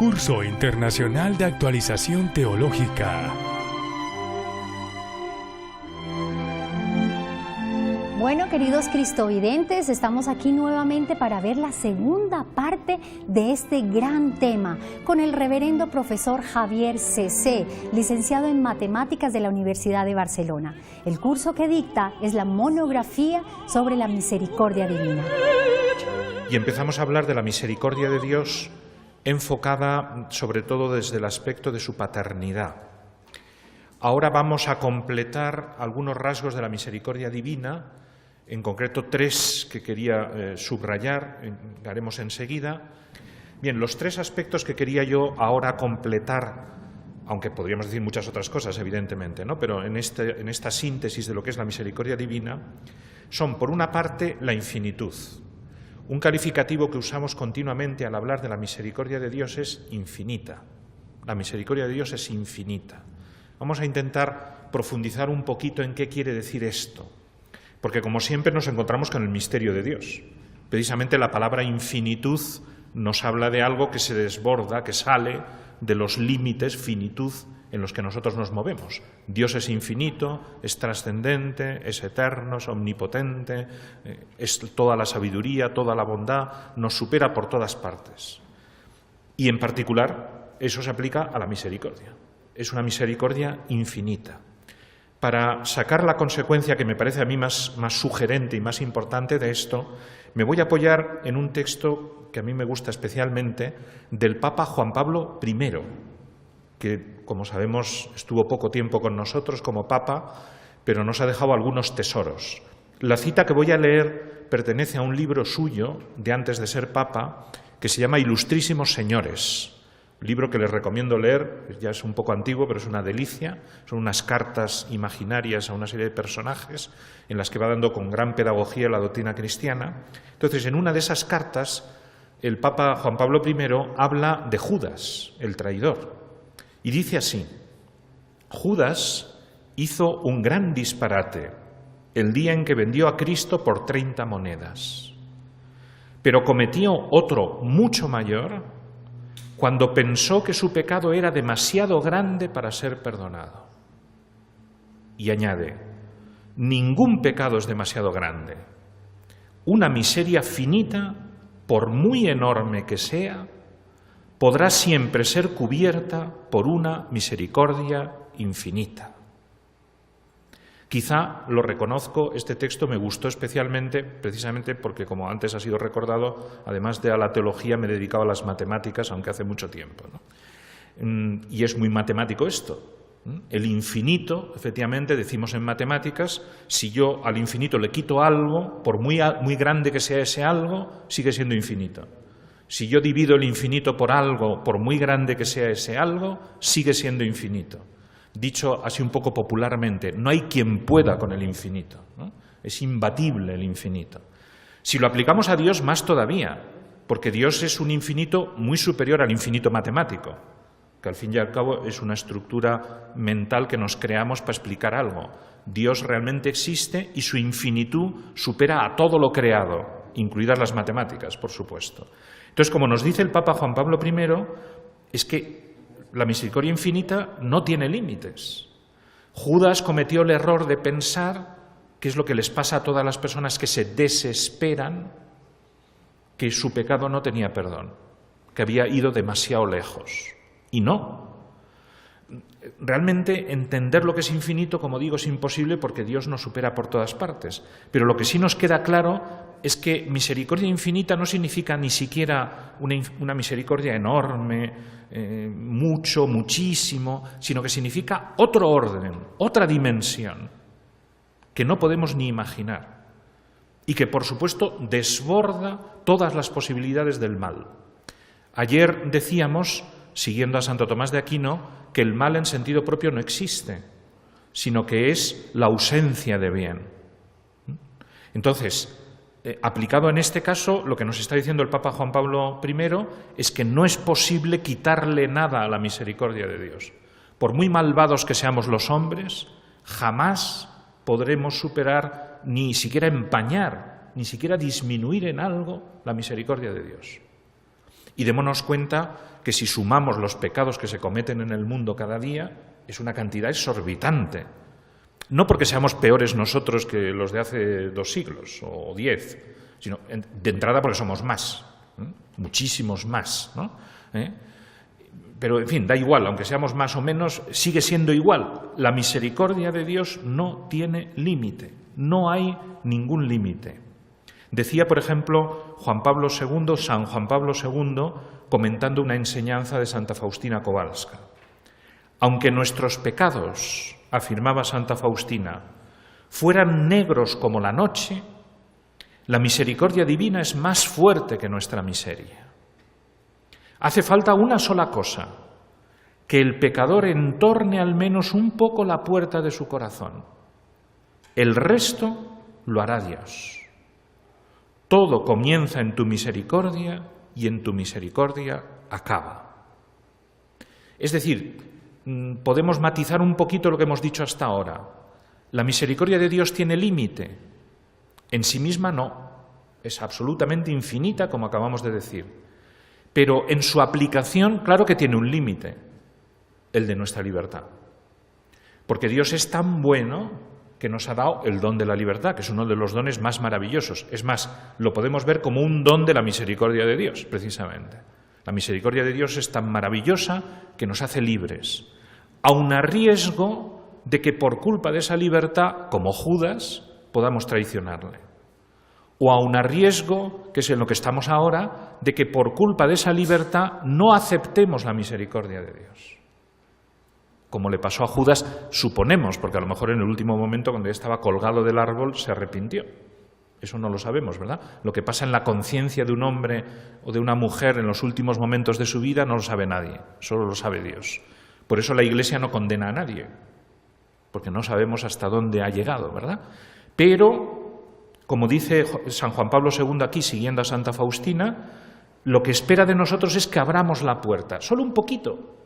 Curso Internacional de Actualización Teológica. Bueno, queridos cristovidentes, estamos aquí nuevamente para ver la segunda parte de este gran tema con el reverendo profesor Javier Cessé, licenciado en Matemáticas de la Universidad de Barcelona. El curso que dicta es la monografía sobre la misericordia divina. Y empezamos a hablar de la misericordia de Dios enfocada sobre todo desde el aspecto de su paternidad. Ahora vamos a completar algunos rasgos de la misericordia divina, en concreto tres que quería subrayar, que haremos enseguida. Bien, los tres aspectos que quería yo ahora completar, aunque podríamos decir muchas otras cosas, evidentemente, ¿no? Pero en esta síntesis de lo que es la misericordia divina, son, por una parte, la infinitud. Un calificativo que usamos continuamente al hablar de la misericordia de Dios es infinita. La misericordia de Dios es infinita. Vamos a intentar profundizar un poquito en qué quiere decir esto, porque como siempre nos encontramos con el misterio de Dios. Precisamente la palabra infinitud nos habla de algo que se desborda, que sale de los límites, finitud, en los que nosotros nos movemos. Dios es infinito, es trascendente, es eterno, es omnipotente, es toda la sabiduría, toda la bondad, nos supera por todas partes. Y en particular, eso se aplica a la misericordia. Es una misericordia infinita. Para sacar la consecuencia que me parece a mí más sugerente y más importante de esto, me voy a apoyar en un texto que a mí me gusta especialmente, del Papa Juan Pablo I, que, como sabemos, estuvo poco tiempo con nosotros como Papa, pero nos ha dejado algunos tesoros. La cita que voy a leer pertenece a un libro suyo, de antes de ser Papa, que se llama Ilustrísimos Señores. Libro que les recomiendo leer, ya es un poco antiguo, pero es una delicia. Son unas cartas imaginarias a una serie de personajes en las que va dando con gran pedagogía la doctrina cristiana. Entonces, en una de esas cartas, el Papa Juan Pablo I habla de Judas, el traidor, y dice así: Judas hizo un gran disparate el día en que vendió a Cristo por 30 monedas, pero cometió otro mucho mayor cuando pensó que su pecado era demasiado grande para ser perdonado. Y añade: ningún pecado es demasiado grande. Una miseria finita, por muy enorme que sea, podrá siempre ser cubierta por una misericordia infinita. Quizá, lo reconozco, este texto me gustó especialmente precisamente porque, como antes ha sido recordado, además de a la teología me he dedicado a las matemáticas, aunque hace mucho tiempo, ¿no? Y es muy matemático esto. El infinito, efectivamente, decimos en matemáticas, si yo al infinito le quito algo, por muy grande que sea ese algo, sigue siendo infinito. Si yo divido el infinito por algo, por muy grande que sea ese algo, sigue siendo infinito. Dicho así un poco popularmente, no hay quien pueda con el infinito, ¿no? Es imbatible el infinito. Si lo aplicamos a Dios, más todavía, porque Dios es un infinito muy superior al infinito matemático, que al fin y al cabo es una estructura mental que nos creamos para explicar algo. Dios realmente existe y su infinitud supera a todo lo creado, incluidas las matemáticas, por supuesto. Entonces, como nos dice el Papa Juan Pablo I, es que la misericordia infinita no tiene límites. Judas cometió el error de pensar, que es lo que les pasa a todas las personas que se desesperan, que su pecado no tenía perdón, que había ido demasiado lejos. Y no. Realmente entender lo que es infinito, como digo, es imposible porque Dios nos supera por todas partes. Pero lo que sí nos queda claro es que misericordia infinita no significa ni siquiera una misericordia enorme, mucho, muchísimo, sino que significa otro orden, otra dimensión, que no podemos ni imaginar y que, por supuesto, desborda todas las posibilidades del mal. Ayer decíamos, siguiendo a Santo Tomás de Aquino, que el mal en sentido propio no existe, sino que es la ausencia de bien. Entonces, aplicado en este caso, lo que nos está diciendo el Papa Juan Pablo I es que no es posible quitarle nada a la misericordia de Dios. Por muy malvados que seamos los hombres, jamás podremos superar, ni siquiera empañar, ni siquiera disminuir en algo la misericordia de Dios. Y démonos cuenta que si sumamos los pecados que se cometen en el mundo cada día, es una cantidad exorbitante. No porque seamos peores nosotros que los de hace 2 siglos o 10, sino de entrada porque somos más, muchísimos más, ¿no? Pero, en fin, da igual, aunque seamos más o menos, sigue siendo igual. La misericordia de Dios no tiene límite, no hay ningún límite. Decía, por ejemplo, San Juan Pablo II, comentando una enseñanza de Santa Faustina Kowalska. Aunque nuestros pecados, afirmaba Santa Faustina, fueran negros como la noche, la misericordia divina es más fuerte que nuestra miseria. Hace falta una sola cosa, que el pecador entorne al menos un poco la puerta de su corazón. El resto lo hará Dios. Todo comienza en tu misericordia y en tu misericordia acaba. Es decir, podemos matizar un poquito lo que hemos dicho hasta ahora. La misericordia de Dios tiene límite. En sí misma no. Es absolutamente infinita, como acabamos de decir. Pero en su aplicación, claro que tiene un límite, el de nuestra libertad. Porque Dios es tan bueno que nos ha dado el don de la libertad, que es uno de los dones más maravillosos. Es más, lo podemos ver como un don de la misericordia de Dios, precisamente. La misericordia de Dios es tan maravillosa que nos hace libres, aun a riesgo de que por culpa de esa libertad, como Judas, podamos traicionarle. O aun a riesgo, que es en lo que estamos ahora, de que por culpa de esa libertad no aceptemos la misericordia de Dios. Como le pasó a Judas, suponemos, porque a lo mejor en el último momento, cuando ya estaba colgado del árbol, se arrepintió. Eso no lo sabemos, ¿verdad? Lo que pasa en la conciencia de un hombre o de una mujer en los últimos momentos de su vida no lo sabe nadie, solo lo sabe Dios. Por eso la Iglesia no condena a nadie, porque no sabemos hasta dónde ha llegado, ¿verdad? Pero, como dice San Juan Pablo II aquí, siguiendo a Santa Faustina, lo que espera de nosotros es que abramos la puerta, solo un poquito.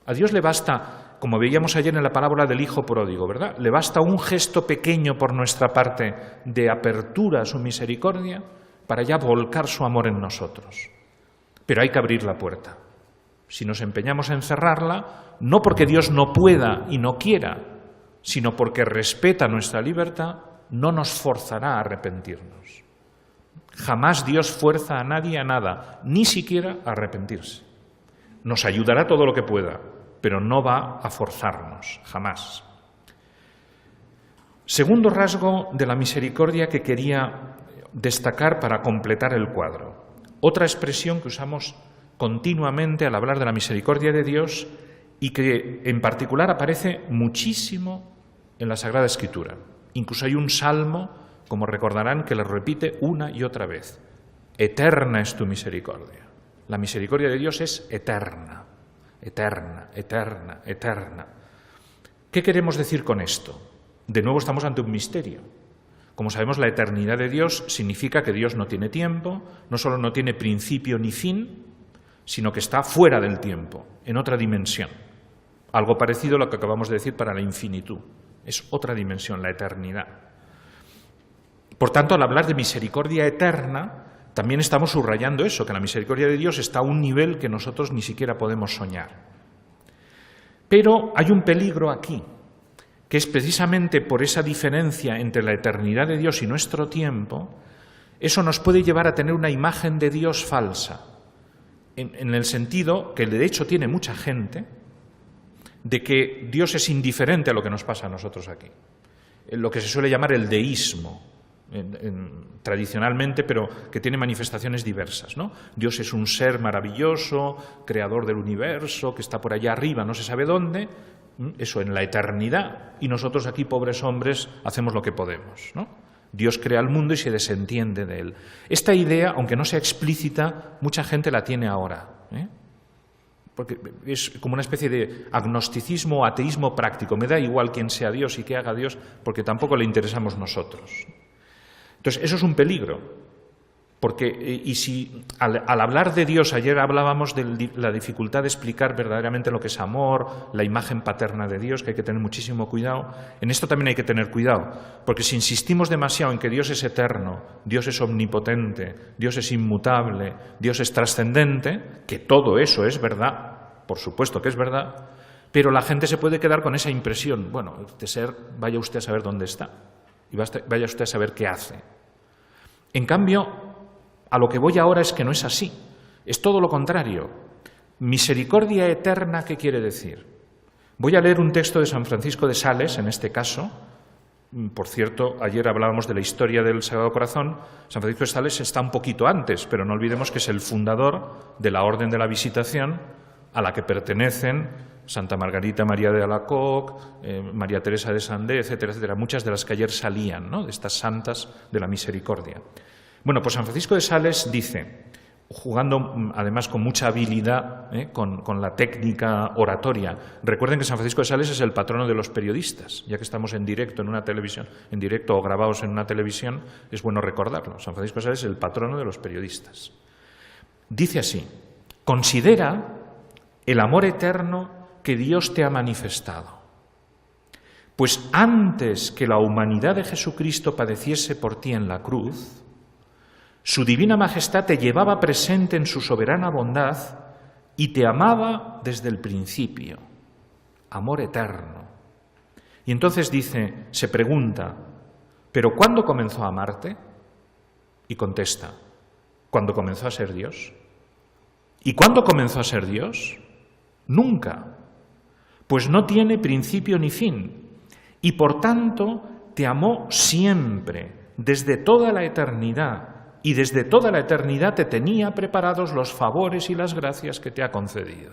A Dios le basta, como veíamos ayer en la parábola del hijo pródigo, ¿verdad? Le basta un gesto pequeño por nuestra parte de apertura a su misericordia para ya volcar su amor en nosotros. Pero hay que abrir la puerta. Si nos empeñamos en cerrarla, no porque Dios no pueda y no quiera, sino porque respeta nuestra libertad, no nos forzará a arrepentirnos. Jamás Dios fuerza a nadie a nada, ni siquiera a arrepentirse. Nos ayudará todo lo que pueda, pero no va a forzarnos, jamás. Segundo rasgo de la misericordia que quería destacar para completar el cuadro. Otra expresión que usamos continuamente al hablar de la misericordia de Dios y que en particular aparece muchísimo en la Sagrada Escritura. Incluso hay un salmo, como recordarán, que lo repite una y otra vez. Eterna es tu misericordia. La misericordia de Dios es eterna. Eterna, eterna, eterna. ¿Qué queremos decir con esto? De nuevo estamos ante un misterio. Como sabemos, la eternidad de Dios significa que Dios no tiene tiempo, no solo no tiene principio ni fin, sino que está fuera del tiempo, en otra dimensión. Algo parecido a lo que acabamos de decir para la infinitud. Es otra dimensión, la eternidad. Por tanto, al hablar de misericordia eterna, también estamos subrayando eso, que la misericordia de Dios está a un nivel que nosotros ni siquiera podemos soñar. Pero hay un peligro aquí, que es precisamente por esa diferencia entre la eternidad de Dios y nuestro tiempo, eso nos puede llevar a tener una imagen de Dios falsa, en el sentido que de hecho tiene mucha gente, de que Dios es indiferente a lo que nos pasa a nosotros aquí. Lo que se suele llamar el deísmo, tradicionalmente, pero que tiene manifestaciones diversas, ¿no? Dios es un ser maravilloso, creador del universo, que está por allá arriba, no se sabe dónde, eso en la eternidad, y nosotros aquí, pobres hombres, hacemos lo que podemos, ¿no? Dios crea el mundo y se desentiende de él. Esta idea, aunque no sea explícita, mucha gente la tiene ahora, porque es como una especie de agnosticismo o ateísmo práctico. Me da igual quién sea Dios y qué haga Dios, porque tampoco le interesamos nosotros. Entonces, eso es un peligro, Porque, y si al hablar de Dios, ayer hablábamos de la dificultad de explicar verdaderamente lo que es amor, la imagen paterna de Dios, que hay que tener muchísimo cuidado. En esto también hay que tener cuidado, porque si insistimos demasiado en que Dios es eterno, Dios es omnipotente, Dios es inmutable, Dios es trascendente, que todo eso es verdad, por supuesto que es verdad, pero la gente se puede quedar con esa impresión, bueno, este ser, vaya usted a saber dónde está, y vaya usted a saber qué hace. En cambio, a lo que voy ahora es que no es así, es todo lo contrario. Misericordia eterna, ¿qué quiere decir? Voy a leer un texto de San Francisco de Sales, en este caso. Por cierto, ayer hablábamos de la historia del Sagrado Corazón. San Francisco de Sales está un poquito antes, pero no olvidemos que es el fundador de la Orden de la Visitación, a la que pertenecen Santa Margarita María de Alacoque, María Teresa de Sandé, etcétera, etcétera, muchas de las que ayer salían, ¿no?, de estas santas de la misericordia. Bueno, pues San Francisco de Sales dice, jugando además con mucha habilidad, con la técnica oratoria. Recuerden que San Francisco de Sales es el patrono de los periodistas, ya que estamos en directo en una televisión, en directo o grabados en una televisión, es bueno recordarlo. San Francisco de Sales es el patrono de los periodistas. Dice así: considera el amor eterno que Dios te ha manifestado. Pues antes que la humanidad de Jesucristo padeciese por ti en la cruz, su divina majestad te llevaba presente en su soberana bondad y te amaba desde el principio. Amor eterno. Y entonces dice, se pregunta, ¿pero cuándo comenzó a amarte? Y contesta, ¿cuándo comenzó a ser Dios? ¿Y cuándo comenzó a ser Dios? Nunca. Pues no tiene principio ni fin. Y por tanto te amó siempre, desde toda la eternidad. Y desde toda la eternidad te tenía preparados los favores y las gracias que te ha concedido.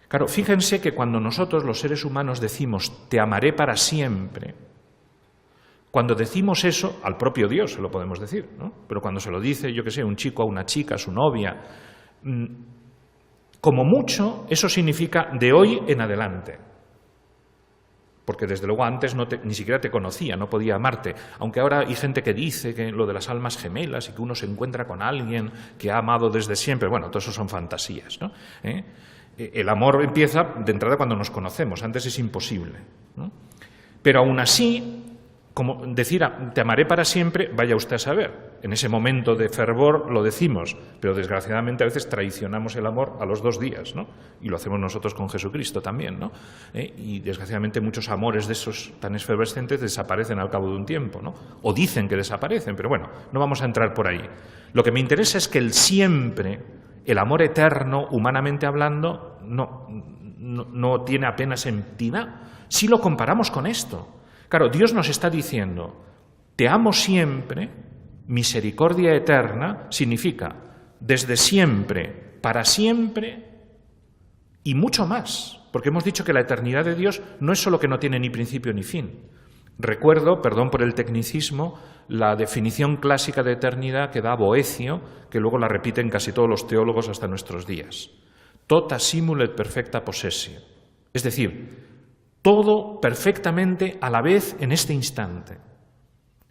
Claro, fíjense que cuando nosotros los seres humanos decimos te amaré para siempre, cuando decimos eso, al propio Dios se lo podemos decir, ¿no? Pero cuando se lo dice, yo qué sé, un chico a una chica, a su novia, como mucho eso significa de hoy en adelante. Porque desde luego antes ni siquiera te conocía, no podía amarte. Aunque ahora hay gente que dice que lo de las almas gemelas y que uno se encuentra con alguien que ha amado desde siempre. Bueno, todo eso son fantasías, ¿no? El amor empieza de entrada cuando nos conocemos, antes es imposible, ¿no? Pero aún así, como decir te amaré para siempre, vaya usted a saber. En ese momento de fervor lo decimos, pero desgraciadamente a veces traicionamos el amor a los 2 días, ¿no? Y lo hacemos nosotros con Jesucristo también, ¿no? Y desgraciadamente muchos amores de esos tan efervescentes desaparecen al cabo de un tiempo, ¿no? O dicen que desaparecen, pero bueno, no vamos a entrar por ahí. Lo que me interesa es que el siempre, el amor eterno, humanamente hablando, no tiene apenas entidad. Si lo comparamos con esto. Claro, Dios nos está diciendo, te amo siempre, misericordia eterna, significa desde siempre, para siempre y mucho más, porque hemos dicho que la eternidad de Dios no es solo que no tiene ni principio ni fin. Recuerdo, perdón por el tecnicismo, la definición clásica de eternidad que da Boecio, que luego la repiten casi todos los teólogos hasta nuestros días. Tota simul et perfecta possessio. Es decir, todo perfectamente a la vez en este instante.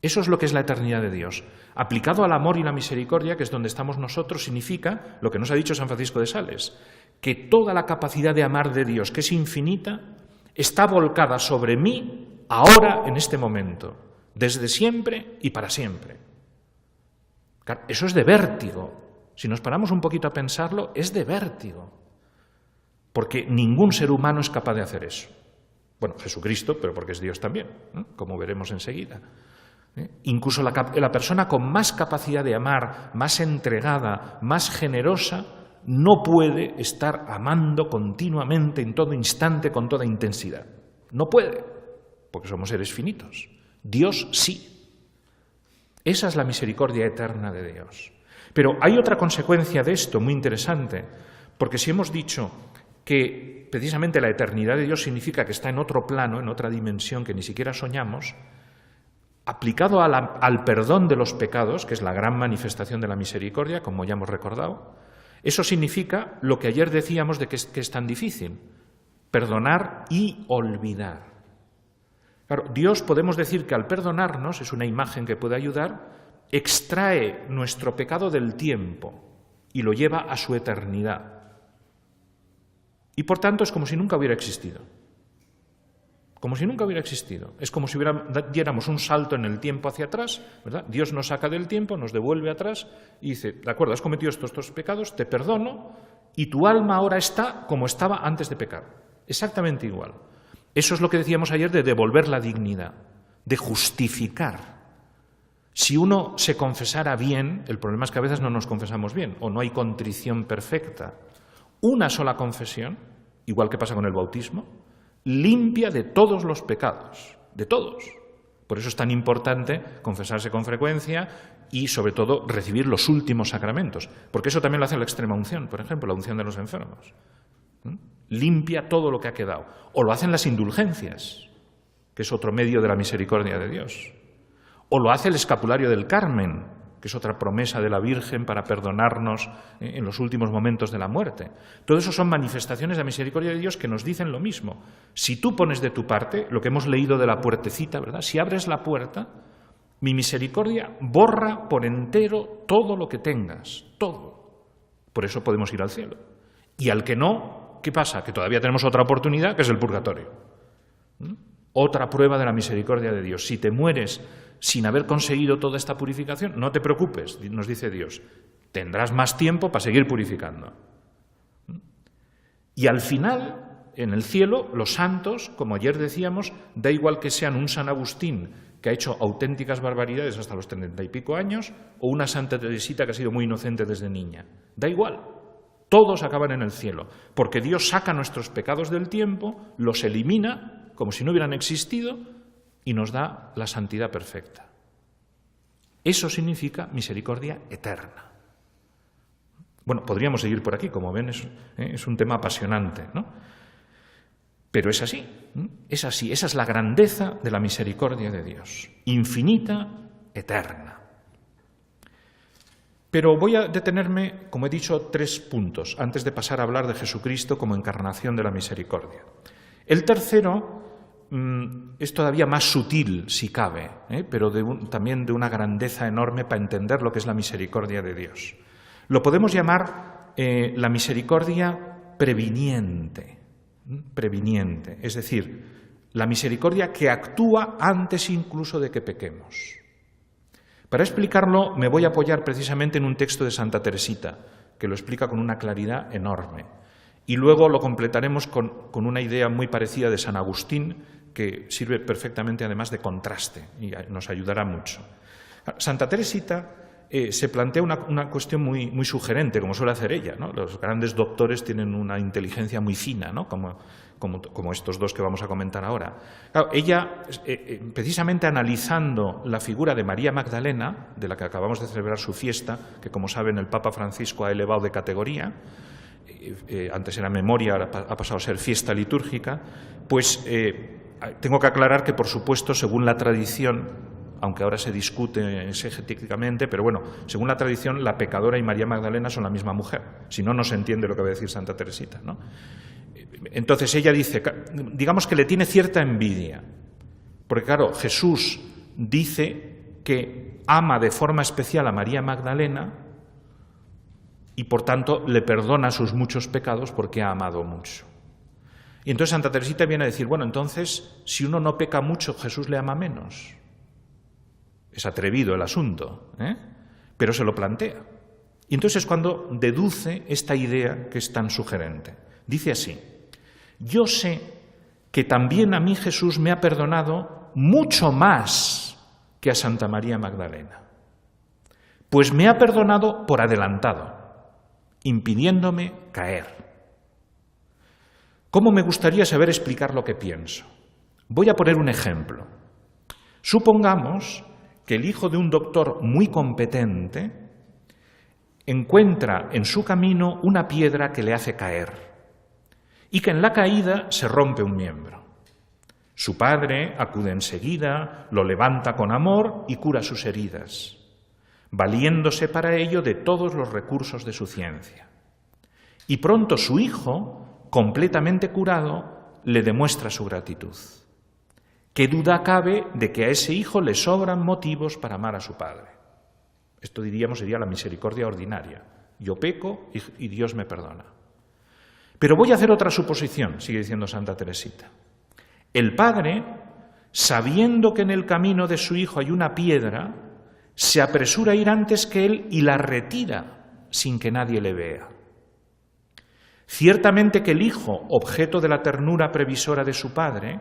Eso es lo que es la eternidad de Dios. Aplicado al amor y la misericordia, que es donde estamos nosotros, significa lo que nos ha dicho San Francisco de Sales, que toda la capacidad de amar de Dios, que es infinita, está volcada sobre mí ahora, en este momento, desde siempre y para siempre. Eso es de vértigo. Si nos paramos un poquito a pensarlo, es de vértigo. Porque ningún ser humano es capaz de hacer eso. Bueno, Jesucristo, pero porque es Dios también, ¿no? Como veremos enseguida. Incluso la persona con más capacidad de amar, más entregada, más generosa, no puede estar amando continuamente, en todo instante, con toda intensidad. No puede, porque somos seres finitos. Dios sí. Esa es la misericordia eterna de Dios. Pero hay otra consecuencia de esto muy interesante, porque si hemos dicho que precisamente la eternidad de Dios significa que está en otro plano, en otra dimensión que ni siquiera soñamos, aplicado al perdón de los pecados, que es la gran manifestación de la misericordia, como ya hemos recordado, eso significa lo que ayer decíamos de que es tan difícil, perdonar y olvidar. Claro, Dios podemos decir que al perdonarnos, es una imagen que puede ayudar, extrae nuestro pecado del tiempo y lo lleva a su eternidad. Y por tanto es como si nunca hubiera existido. Como si nunca hubiera existido. Es como si diéramos un salto en el tiempo hacia atrás, ¿verdad? Dios nos saca del tiempo, nos devuelve atrás y dice, de acuerdo, has cometido estos pecados, te perdono y tu alma ahora está como estaba antes de pecar. Exactamente igual. Eso es lo que decíamos ayer de devolver la dignidad, de justificar. Si uno se confesara bien, el problema es que a veces no nos confesamos bien o no hay contrición perfecta. Una sola confesión, igual que pasa con el bautismo, limpia de todos los pecados, de todos. Por eso es tan importante confesarse con frecuencia y, sobre todo, recibir los últimos sacramentos, porque eso también lo hace la extrema unción, por ejemplo, la unción de los enfermos. Limpia todo lo que ha quedado. O lo hacen las indulgencias, que es otro medio de la misericordia de Dios. O lo hace el escapulario del Carmen, que es otra promesa de la Virgen para perdonarnos en los últimos momentos de la muerte. Todo eso son manifestaciones de la misericordia de Dios que nos dicen lo mismo. Si tú pones de tu parte, lo que hemos leído de la puertecita, ¿verdad? Si abres la puerta, mi misericordia borra por entero todo lo que tengas, todo. Por eso podemos ir al cielo. Y al que no, ¿qué pasa? Que todavía tenemos otra oportunidad, que es el purgatorio. Otra prueba de la misericordia de Dios. Si te mueres sin haber conseguido toda esta purificación, no te preocupes, nos dice Dios, tendrás más tiempo para seguir purificando. Y al final, en el cielo, los santos, como ayer decíamos, da igual que sean un San Agustín, que ha hecho auténticas barbaridades hasta los 30 y pico años, o una Santa Teresita que ha sido muy inocente desde niña. Da igual, todos acaban en el cielo, porque Dios saca nuestros pecados del tiempo, los elimina, como si no hubieran existido, y nos da la santidad perfecta. Eso significa misericordia eterna. Bueno, podríamos seguir por aquí, como ven, es un tema apasionante, ¿no? Pero es así, esa es la grandeza de la misericordia de Dios, infinita, eterna. Pero voy a detenerme, como he dicho, 3 puntos, antes de pasar a hablar de Jesucristo como encarnación de la misericordia. El tercero es todavía más sutil, si cabe, pero también de una grandeza enorme para entender lo que es la misericordia de Dios. Lo podemos llamar la misericordia previniente, es decir, la misericordia que actúa antes incluso de que pequemos. Para explicarlo me voy a apoyar precisamente en un texto de Santa Teresita, que lo explica con una claridad enorme. Y luego lo completaremos con una idea muy parecida de San Agustín, que sirve perfectamente además de contraste y nos ayudará mucho. Santa Teresita se plantea una cuestión muy sugerente, como suele hacer ella, ¿no? Los grandes doctores tienen una inteligencia muy fina, ¿no? Como estos dos que vamos a comentar ahora. Claro, ella, precisamente analizando la figura de María Magdalena, de la que acabamos de celebrar su fiesta, que como saben el Papa Francisco ha elevado de categoría, antes era memoria, ahora ha pasado a ser fiesta litúrgica, pues tengo que aclarar que, por supuesto, según la tradición, aunque ahora se discute exegéticamente, pero bueno, según la tradición, la pecadora y María Magdalena son la misma mujer. Si no, no se entiende lo que va a decir Santa Teresita, ¿no? Entonces ella dice, digamos que le tiene cierta envidia, porque claro, Jesús dice que ama de forma especial a María Magdalena y por tanto le perdona sus muchos pecados porque ha amado mucho. Y entonces Santa Teresita viene a decir, bueno, entonces, si uno no peca mucho, Jesús le ama menos. Es atrevido el asunto, pero se lo plantea. Y entonces es cuando deduce esta idea que es tan sugerente. Dice así, yo sé que también a mí Jesús me ha perdonado mucho más que a Santa María Magdalena. Pues me ha perdonado por adelantado, impidiéndome caer. ¿Cómo me gustaría saber explicar lo que pienso? Voy a poner un ejemplo. Supongamos que el hijo de un doctor muy competente encuentra en su camino una piedra que le hace caer y que en la caída se rompe un miembro. Su padre acude enseguida, lo levanta con amor y cura sus heridas, valiéndose para ello de todos los recursos de su ciencia. Y pronto su hijo, completamente curado, le demuestra su gratitud. ¿Qué duda cabe de que a ese hijo le sobran motivos para amar a su padre? Esto diríamos sería la misericordia ordinaria. Yo peco y Dios me perdona. Pero voy a hacer otra suposición, sigue diciendo Santa Teresita. El padre, sabiendo que en el camino de su hijo hay una piedra, se apresura a ir antes que él y la retira sin que nadie le vea. Ciertamente que el hijo, objeto de la ternura previsora de su padre,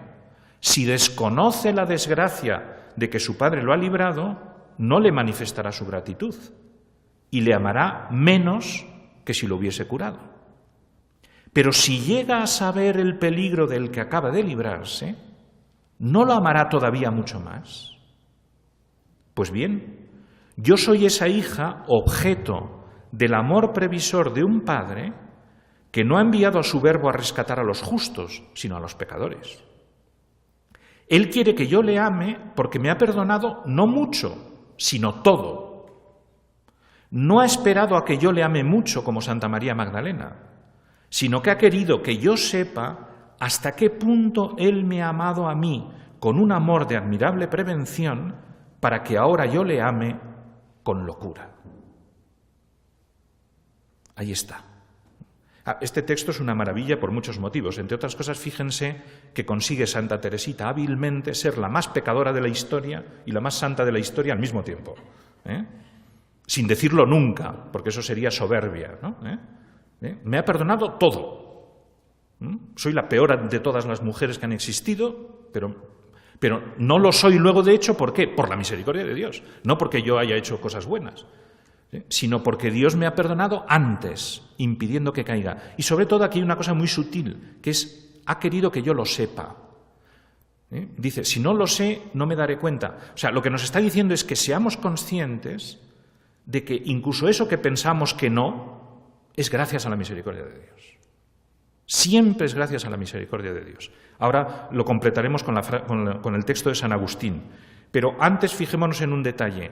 si desconoce la desgracia de que su padre lo ha librado, no le manifestará su gratitud y le amará menos que si lo hubiese curado. Pero si llega a saber el peligro del que acaba de librarse, ¿no lo amará todavía mucho más? Pues bien, yo soy esa hija objeto del amor previsor de un padre que no ha enviado a su verbo a rescatar a los justos, sino a los pecadores. Él quiere que yo le ame porque me ha perdonado no mucho, sino todo. No ha esperado a que yo le ame mucho como Santa María Magdalena, sino que ha querido que yo sepa hasta qué punto Él me ha amado a mí con un amor de admirable prevención para que ahora yo le ame con locura. Ahí está. Este texto es una maravilla por muchos motivos. Entre otras cosas, fíjense que consigue Santa Teresita hábilmente ser la más pecadora de la historia y la más santa de la historia al mismo tiempo. Sin decirlo nunca, porque eso sería soberbia, ¿no? Me ha perdonado todo. Soy la peor de todas las mujeres que han existido, pero no lo soy luego de hecho, ¿por qué? Por la misericordia de Dios, no porque yo haya hecho cosas buenas, sino porque Dios me ha perdonado antes, impidiendo que caiga. Y sobre todo aquí hay una cosa muy sutil, que es, ha querido que yo lo sepa. Dice, si no lo sé, no me daré cuenta. O sea, lo que nos está diciendo es que seamos conscientes de que incluso eso que pensamos que no, es gracias a la misericordia de Dios. Siempre es gracias a la misericordia de Dios. Ahora lo completaremos con el texto de San Agustín. Pero antes fijémonos en un detalle.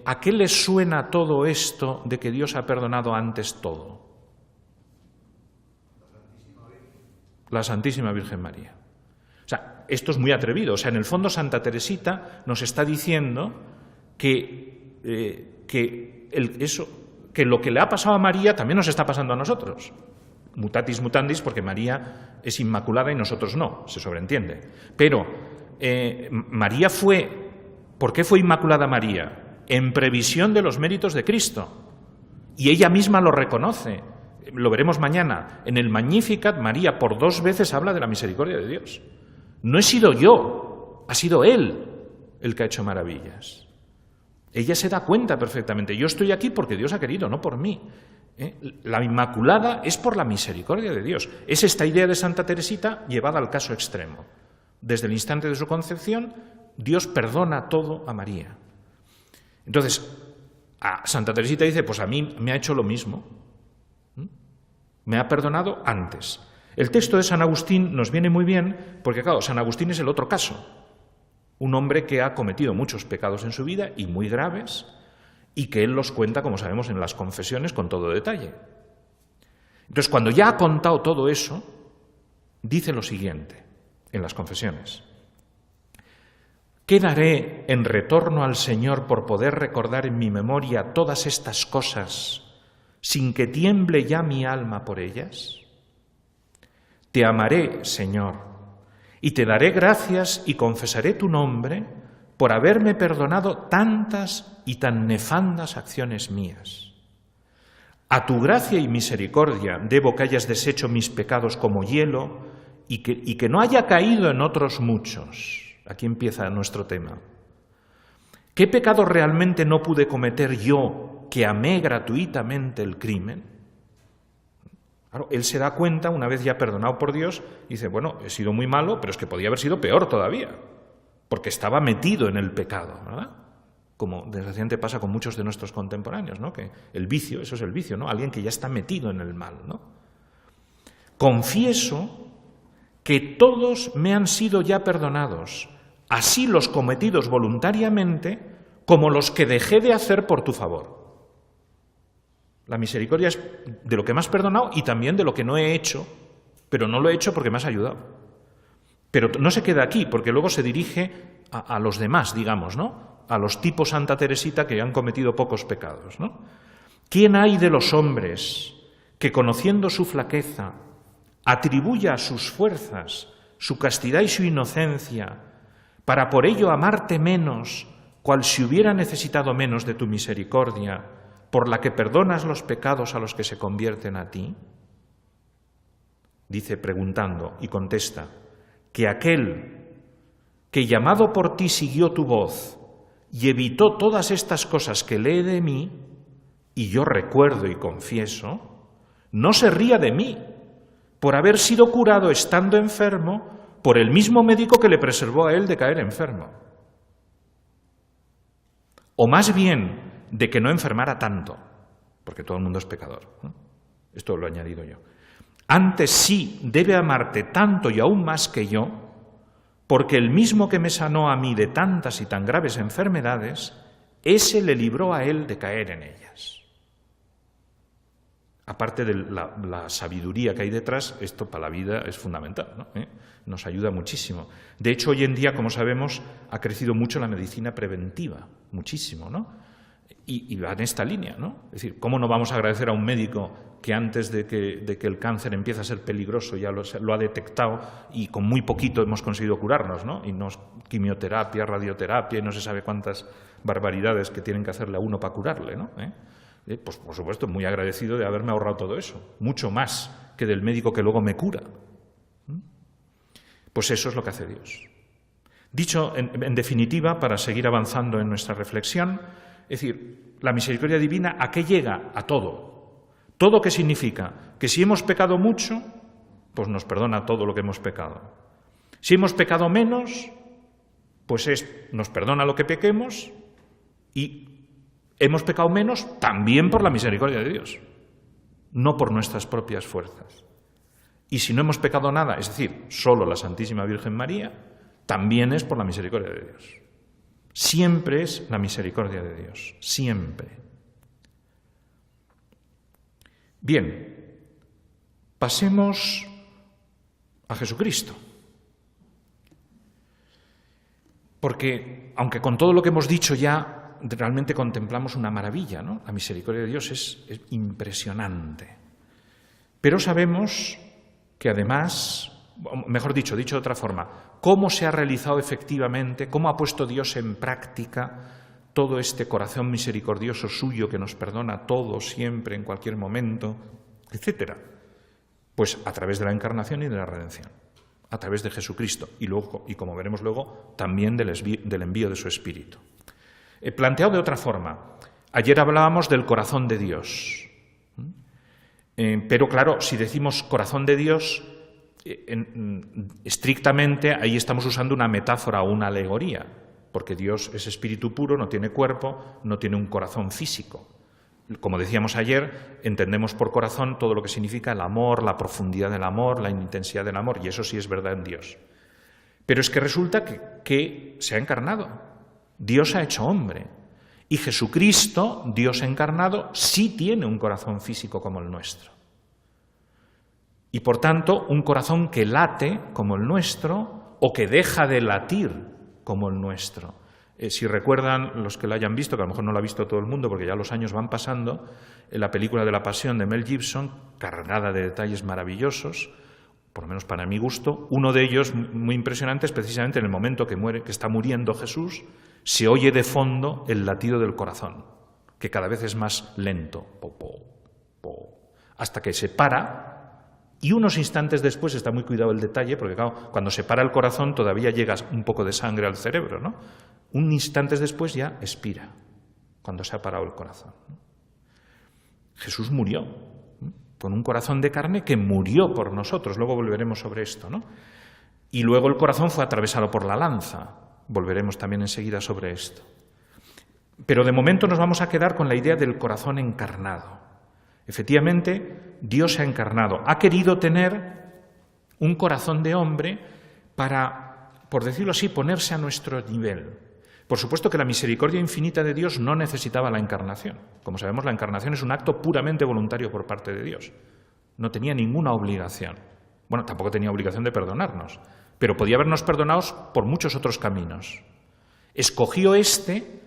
¿A qué les suena todo esto de que Dios ha perdonado antes todo? La Santísima Virgen María. O sea, esto es muy atrevido. O sea, en el fondo Santa Teresita nos está diciendo que lo que le ha pasado a María también nos está pasando a nosotros. Mutatis mutandis, porque María es inmaculada y nosotros no, se sobreentiende. Pero María fue... ¿Por qué fue inmaculada María? En previsión de los méritos de Cristo. Y ella misma lo reconoce. Lo veremos mañana. En el Magnificat, María por 2 veces habla de la misericordia de Dios. No he sido yo, ha sido Él el que ha hecho maravillas. Ella se da cuenta perfectamente. Yo estoy aquí porque Dios ha querido, no por mí. La Inmaculada es por la misericordia de Dios. Es esta idea de Santa Teresita llevada al caso extremo. Desde el instante de su concepción, Dios perdona todo a María. Entonces, a Santa Teresita dice, pues a mí me ha hecho lo mismo. Me ha perdonado antes. El texto de San Agustín nos viene muy bien porque, claro, San Agustín es el otro caso. Un hombre que ha cometido muchos pecados en su vida y muy graves y que él los cuenta, como sabemos, en las confesiones con todo detalle. Entonces, cuando ya ha contado todo eso, dice lo siguiente en las confesiones. ¿Qué daré en retorno al Señor por poder recordar en mi memoria todas estas cosas sin que tiemble ya mi alma por ellas? Te amaré, Señor, y te daré gracias y confesaré tu nombre por haberme perdonado tantas y tan nefandas acciones mías. A tu gracia y misericordia debo que hayas deshecho mis pecados como hielo y que no haya caído en otros muchos. Aquí empieza nuestro tema. ¿Qué pecado realmente no pude cometer yo que amé gratuitamente el crimen? Claro, él se da cuenta, una vez ya perdonado por Dios, y dice, bueno, he sido muy malo, pero es que podía haber sido peor todavía, porque estaba metido en el pecado, ¿verdad? Como desgraciadamente pasa con muchos de nuestros contemporáneos, ¿no? Que el vicio, eso es el vicio, ¿no? Alguien que ya está metido en el mal, ¿no? Confieso que todos me han sido ya perdonados, así los cometidos voluntariamente como los que dejé de hacer por tu favor. La misericordia es de lo que me has perdonado y también de lo que no he hecho, pero no lo he hecho porque me has ayudado. Pero no se queda aquí, porque luego se dirige a los demás, digamos, ¿no? a los tipo Santa Teresita que han cometido pocos pecados, ¿no? ¿Quién hay de los hombres que, conociendo su flaqueza, atribuya a sus fuerzas su castidad y su inocencia, para por ello amarte menos, cual si hubiera necesitado menos de tu misericordia, por la que perdonas los pecados a los que se convierten a ti? Dice preguntando y contesta, que aquel que llamado por ti siguió tu voz y evitó todas estas cosas que lee de mí, y yo recuerdo y confieso, no se ría de mí, por haber sido curado estando enfermo por el mismo médico que le preservó a él de caer enfermo. O más bien, de que no enfermara tanto, porque todo el mundo es pecador, ¿no? Esto lo he añadido yo. Antes sí debe amarte tanto y aún más que yo, porque el mismo que me sanó a mí de tantas y tan graves enfermedades, ese le libró a él de caer en ellas. Aparte de la sabiduría que hay detrás, esto para la vida es fundamental, ¿no? Nos ayuda muchísimo. De hecho, hoy en día, como sabemos, ha crecido mucho la medicina preventiva, muchísimo, ¿no? Y va en esta línea, ¿no? Es decir, ¿cómo no vamos a agradecer a un médico que antes de que el cáncer empiece a ser peligroso ya lo ha detectado y con muy poquito hemos conseguido curarnos, ¿no? Y no es quimioterapia, radioterapia y no se sabe cuántas barbaridades que tienen que hacerle a uno para curarle, ¿no? Pues por supuesto, muy agradecido de haberme ahorrado todo eso, mucho más que del médico que luego me cura. Pues eso es lo que hace Dios. Dicho en definitiva, para seguir avanzando en nuestra reflexión, es decir, la misericordia divina, ¿a qué llega? A todo. ¿Todo qué significa? Que si hemos pecado mucho, pues nos perdona todo lo que hemos pecado. Si hemos pecado menos, pues nos perdona lo que pequemos y hemos pecado menos también por la misericordia de Dios, no por nuestras propias fuerzas. Y si no hemos pecado nada, es decir, solo la Santísima Virgen María, también es por la misericordia de Dios. Siempre es la misericordia de Dios, siempre. Bien, pasemos a Jesucristo. Porque, aunque con todo lo que hemos dicho ya realmente contemplamos una maravilla, ¿no? La misericordia de Dios es impresionante. Pero sabemos que además, mejor dicho de otra forma, cómo se ha realizado efectivamente, cómo ha puesto Dios en práctica todo este corazón misericordioso suyo que nos perdona todo, siempre, en cualquier momento, etc. Pues a través de la encarnación y de la redención, a través de Jesucristo y luego, y como veremos luego, también del envío de su Espíritu. Planteado de otra forma, ayer hablábamos del corazón de Dios, pero claro, si decimos corazón de Dios, estrictamente ahí estamos usando una metáfora o una alegoría, porque Dios es espíritu puro, no tiene cuerpo, no tiene un corazón físico. Como decíamos ayer, entendemos por corazón todo lo que significa el amor, la profundidad del amor, la intensidad del amor, y eso sí es verdad en Dios. Pero es que resulta que se ha encarnado, Dios ha hecho hombre, y Jesucristo, Dios encarnado, sí tiene un corazón físico como el nuestro. Y por tanto, un corazón que late como el nuestro o que deja de latir como el nuestro. Si recuerdan, los que la hayan visto, que a lo mejor no la ha visto todo el mundo porque ya los años van pasando, en la película de la Pasión de Mel Gibson, cargada de detalles maravillosos, por lo menos para mi gusto, uno de ellos muy impresionante es precisamente en el momento que está muriendo Jesús, se oye de fondo el latido del corazón, que cada vez es más lento, hasta que se para. Y unos instantes después, está muy cuidado el detalle, porque claro, cuando se para el corazón todavía llega un poco de sangre al cerebro, ¿no? Un instante después ya expira, cuando se ha parado el corazón. Jesús murió, con un corazón de carne que murió por nosotros, luego volveremos sobre esto, ¿no? Y luego el corazón fue atravesado por la lanza, volveremos también enseguida sobre esto. Pero de momento nos vamos a quedar con la idea del corazón encarnado. Efectivamente, Dios se ha encarnado, ha querido tener un corazón de hombre para, por decirlo así, ponerse a nuestro nivel. Por supuesto que la misericordia infinita de Dios no necesitaba la encarnación. Como sabemos, la encarnación es un acto puramente voluntario por parte de Dios. No tenía ninguna obligación. Bueno, tampoco tenía obligación de perdonarnos, pero podía habernos perdonado por muchos otros caminos. Escogió este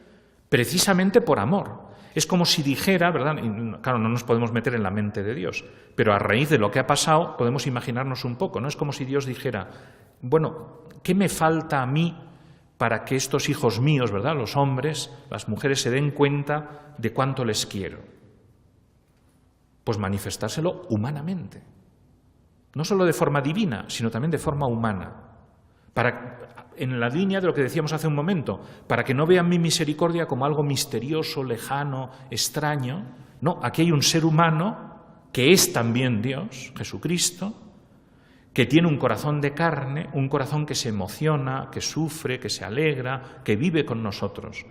precisamente por amor. Es como si dijera, ¿verdad? Y, claro, no nos podemos meter en la mente de Dios, pero a raíz de lo que ha pasado podemos imaginarnos un poco, ¿no? Es como si Dios dijera, bueno, ¿qué me falta a mí para que estos hijos míos, ¿verdad?, los hombres, las mujeres, se den cuenta de cuánto les quiero? Pues manifestárselo humanamente. No solo de forma divina, sino también de forma humana. En la línea de lo que decíamos hace un momento, para que no vean mi misericordia como algo misterioso, lejano, extraño. No, aquí hay un ser humano que es también Dios, Jesucristo, que tiene un corazón de carne, un corazón que se emociona, que sufre, que se alegra, que vive con nosotros.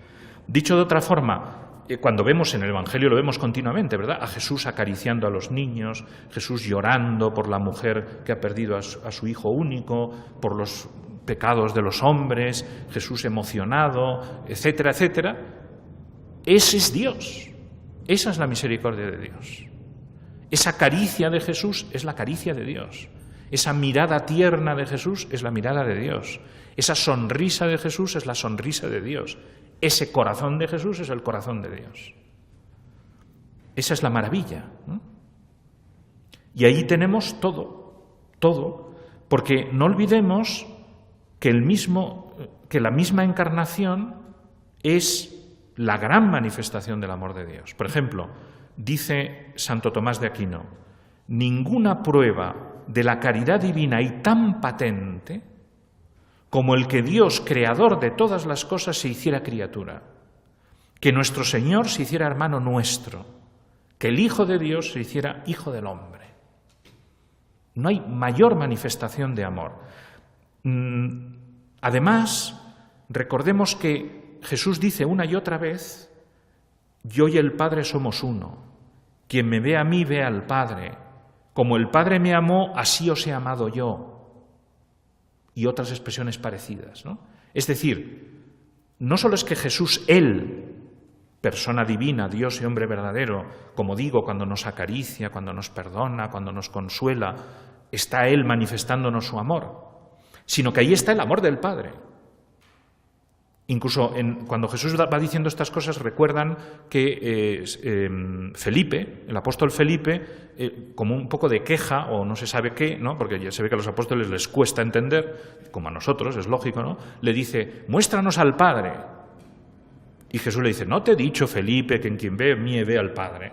Dicho de otra forma, cuando vemos en el Evangelio, lo vemos continuamente, ¿verdad? A Jesús acariciando a los niños, Jesús llorando por la mujer que ha perdido a su hijo único, por los pecados de los hombres, Jesús emocionado, etcétera, etcétera. Ese es Dios. Esa es la misericordia de Dios. Esa caricia de Jesús es la caricia de Dios. Esa mirada tierna de Jesús es la mirada de Dios. Esa sonrisa de Jesús es la sonrisa de Dios. Ese corazón de Jesús es el corazón de Dios. Esa es la maravilla, ¿no? Y ahí tenemos todo, porque no olvidemos que la misma encarnación es la gran manifestación del amor de Dios. Por ejemplo, dice Santo Tomás de Aquino, ninguna prueba de la caridad divina hay tan patente como el que Dios, creador de todas las cosas, se hiciera criatura, que nuestro Señor se hiciera hermano nuestro, que el Hijo de Dios se hiciera hijo del hombre. No hay mayor manifestación de amor. Además, recordemos que Jesús dice una y otra vez, yo y el Padre somos uno, quien me ve a mí ve al Padre, como el Padre me amó, así os he amado yo. Y otras expresiones parecidas, ¿no? Es decir, no solo es que Jesús, Él, persona divina, Dios y hombre verdadero, como digo, cuando nos acaricia, cuando nos perdona, cuando nos consuela, está Él manifestándonos su amor, sino que ahí está el amor del Padre. Incluso cuando Jesús va diciendo estas cosas, recuerdan que Felipe, el apóstol Felipe, como un poco de queja o no se sabe qué, ¿no? Porque ya se ve que a los apóstoles les cuesta entender, como a nosotros, es lógico, ¿no? Le dice, muéstranos al Padre. Y Jesús le dice, no te he dicho, Felipe, que en quien ve a mí ve al Padre.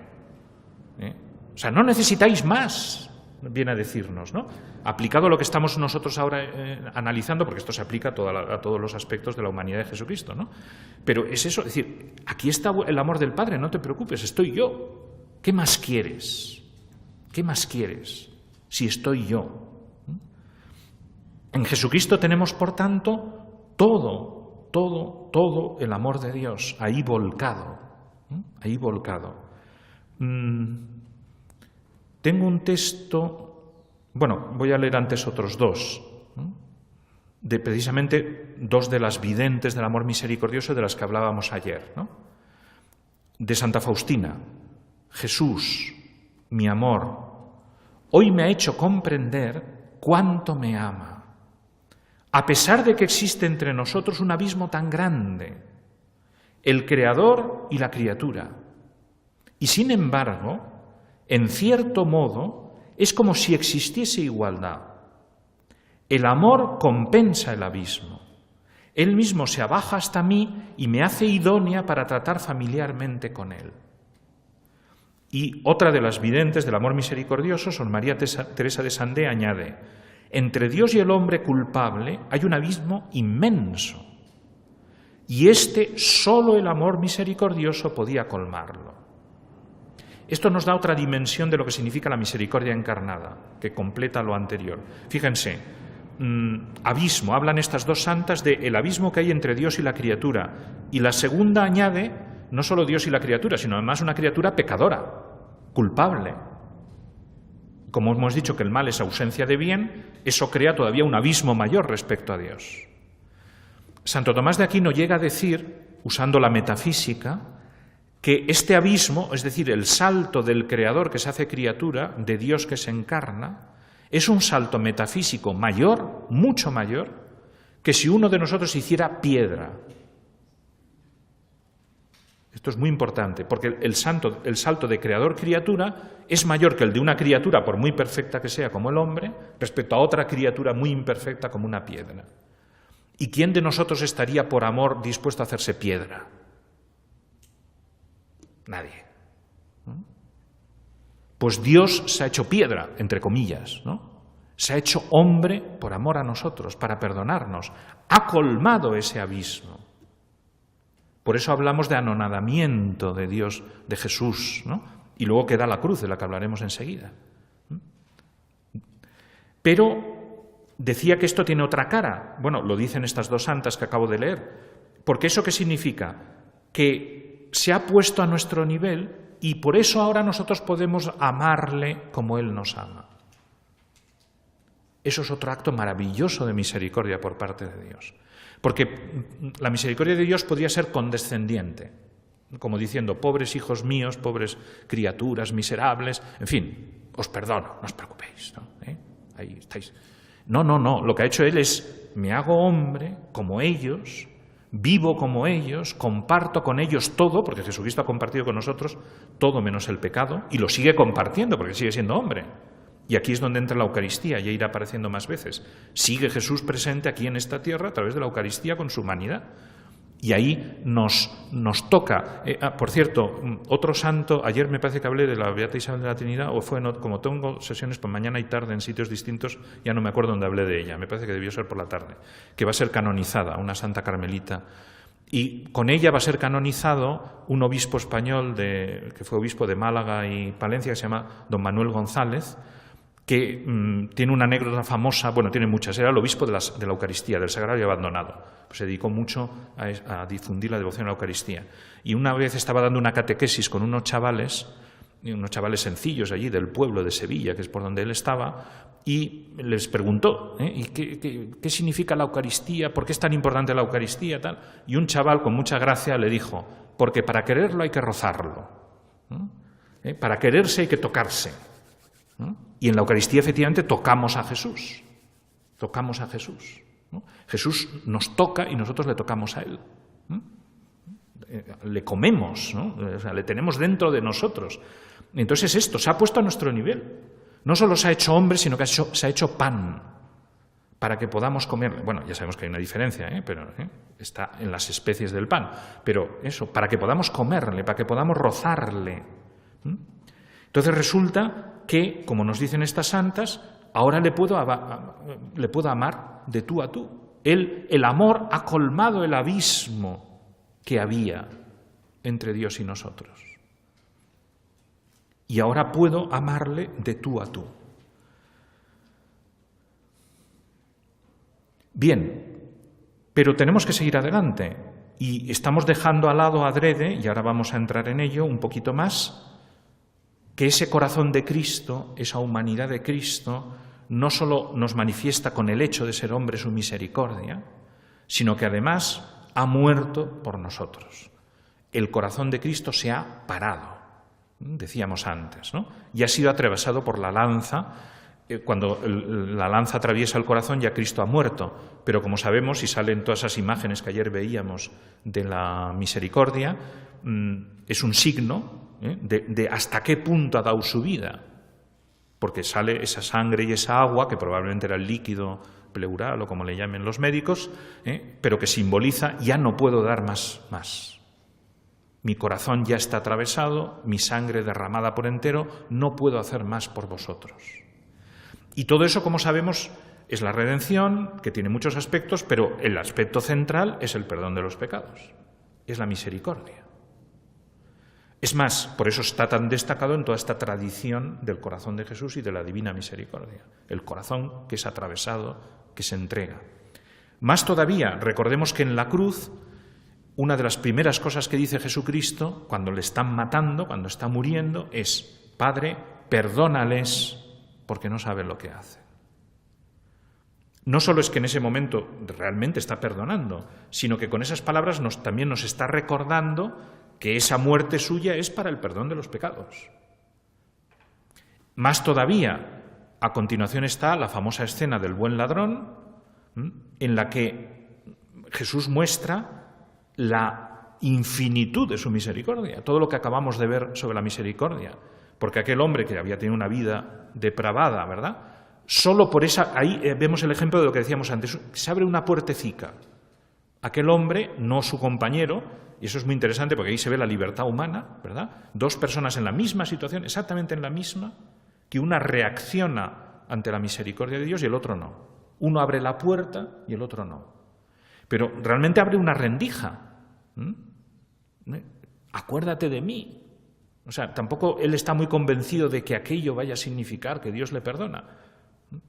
O sea, no necesitáis más, viene a decirnos, ¿no? Aplicado a lo que estamos nosotros ahora analizando, porque esto se aplica a todos los aspectos de la humanidad de Jesucristo, ¿no? Pero es eso, es decir, aquí está el amor del Padre, no te preocupes, estoy yo. ¿Qué más quieres? ¿Qué más quieres si estoy yo? En Jesucristo tenemos, por tanto, todo el amor de Dios ahí volcado, ahí volcado. Tengo un texto, bueno, voy a leer antes otros dos, ¿no? De precisamente dos de las videntes del amor misericordioso de las que hablábamos ayer, ¿no? De Santa Faustina, Jesús, mi amor, hoy me ha hecho comprender cuánto me ama, a pesar de que existe entre nosotros un abismo tan grande, el Creador y la criatura, y sin embargo, en cierto modo, es como si existiese igualdad. El amor compensa el abismo. Él mismo se abaja hasta mí y me hace idónea para tratar familiarmente con él. Y otra de las videntes del amor misericordioso, Sor María Teresa de Sandé, añade, entre Dios y el hombre culpable hay un abismo inmenso, y solo el amor misericordioso podía colmarlo. Esto nos da otra dimensión de lo que significa la misericordia encarnada, que completa lo anterior. Fíjense, abismo, hablan estas dos santas del abismo que hay entre Dios y la criatura, y la segunda añade, no solo Dios y la criatura, sino además una criatura pecadora, culpable. Como hemos dicho que el mal es ausencia de bien, eso crea todavía un abismo mayor respecto a Dios. Santo Tomás de Aquino llega a decir, usando la metafísica, que este abismo, es decir, el salto del Creador que se hace criatura, de Dios que se encarna, es un salto metafísico mayor, mucho mayor, que si uno de nosotros hiciera piedra Esto es muy importante, porque el salto de creador-criatura es mayor que el de una criatura, por muy perfecta que sea como el hombre, respecto a otra criatura muy imperfecta como una piedra. ¿Y quién de nosotros estaría por amor dispuesto a hacerse piedra? Nadie. Pues Dios se ha hecho piedra, entre comillas, ¿no? Se ha hecho hombre por amor a nosotros, para perdonarnos. Ha colmado ese abismo. Por eso hablamos de anonadamiento de Dios, de Jesús, ¿no? Y luego queda la cruz, de la que hablaremos enseguida. Pero decía que esto tiene otra cara. Bueno, lo dicen estas dos santas que acabo de leer. Porque ¿eso qué significa? Que se ha puesto a nuestro nivel y por eso ahora nosotros podemos amarle como Él nos ama. Eso es otro acto maravilloso de misericordia por parte de Dios. Porque la misericordia de Dios podría ser condescendiente, como diciendo, pobres hijos míos, pobres criaturas miserables, en fin, os perdono, no os preocupéis, ¿no? Ahí estáis. No, lo que ha hecho Él es, me hago hombre como ellos, vivo como ellos, comparto con ellos todo, porque Jesucristo ha compartido con nosotros todo menos el pecado, y lo sigue compartiendo porque sigue siendo hombre. Y aquí es donde entra la Eucaristía, ya irá apareciendo más veces. Sigue Jesús presente aquí en esta tierra a través de la Eucaristía con su humanidad. Y ahí nos toca. Por cierto, otro santo, ayer me parece que hablé de la Beata Isabel de la Trinidad, o fue, como tengo sesiones por mañana y tarde en sitios distintos, ya no me acuerdo dónde hablé de ella, me parece que debió ser por la tarde, que va a ser canonizada, una santa carmelita. Y con ella va a ser canonizado un obispo español, que fue obispo de Málaga y Palencia, que se llama don Manuel González, que tiene una anécdota famosa, bueno, tiene muchas, era el obispo de la Eucaristía, del Sagrario Abandonado. Pues se dedicó mucho a difundir la devoción a la Eucaristía. Y una vez estaba dando una catequesis con unos chavales sencillos allí del pueblo de Sevilla, que es por donde él estaba, y les preguntó, ¿y qué significa la Eucaristía? ¿Por qué es tan importante la Eucaristía? Tal. Y un chaval con mucha gracia le dijo, porque para quererlo hay que rozarlo, ¿no? Para quererse hay que tocarse, ¿no? Y en la Eucaristía, efectivamente, tocamos a Jesús. Tocamos a Jesús, ¿no? Jesús nos toca y nosotros le tocamos a Él. Le comemos, ¿no? O sea, le tenemos dentro de nosotros. Entonces esto se ha puesto a nuestro nivel. No solo se ha hecho hombre, sino que se ha hecho pan para que podamos comer. Bueno, ya sabemos que hay una diferencia, pero está en las especies del pan. Pero eso, para que podamos comerle, para que podamos rozarle. Entonces resulta que, como nos dicen estas santas, ahora le puedo amar de tú a tú. El amor ha colmado el abismo que había entre Dios y nosotros. Y ahora puedo amarle de tú a tú. Bien, pero tenemos que seguir adelante. Y estamos dejando al lado adrede, y ahora vamos a entrar en ello un poquito más, que ese corazón de Cristo, esa humanidad de Cristo, no solo nos manifiesta con el hecho de ser hombre su misericordia, sino que además ha muerto por nosotros. El corazón de Cristo se ha parado, decíamos antes, ¿no? Y ha sido atravesado por la lanza. Cuando la lanza atraviesa el corazón ya Cristo ha muerto, pero como sabemos, y salen todas esas imágenes que ayer veíamos de la misericordia, es un signo de hasta qué punto ha dado su vida, porque sale esa sangre y esa agua, que probablemente era el líquido pleural o como le llamen los médicos, pero que simboliza, ya no puedo dar más. Mi corazón ya está atravesado, mi sangre derramada por entero, no puedo hacer más por vosotros. Y todo eso, como sabemos, es la redención, que tiene muchos aspectos, pero el aspecto central es el perdón de los pecados, es la misericordia. Es más, por eso está tan destacado en toda esta tradición del corazón de Jesús y de la divina misericordia, el corazón que es atravesado, que se entrega. Más todavía, recordemos que en la cruz, una de las primeras cosas que dice Jesucristo, cuando le están matando, cuando está muriendo, es: Padre, perdónales, porque no saben lo que hacen. No solo es que en ese momento realmente está perdonando, sino que con esas palabras también nos está recordando que esa muerte suya es para el perdón de los pecados. Más todavía, a continuación está la famosa escena del buen ladrón, en la que Jesús muestra la infinitud de su misericordia, todo lo que acabamos de ver sobre la misericordia. Porque aquel hombre que había tenido una vida depravada, ¿verdad? Solo por esa, ahí vemos el ejemplo de lo que decíamos antes, se abre una puertecica. Aquel hombre, no su compañero, y eso es muy interesante porque ahí se ve la libertad humana, ¿verdad? Dos personas en la misma situación, exactamente en la misma, que una reacciona ante la misericordia de Dios y el otro no. Uno abre la puerta y el otro no. Pero realmente abre una rendija. Acuérdate de mí. O sea, tampoco él está muy convencido de que aquello vaya a significar que Dios le perdona.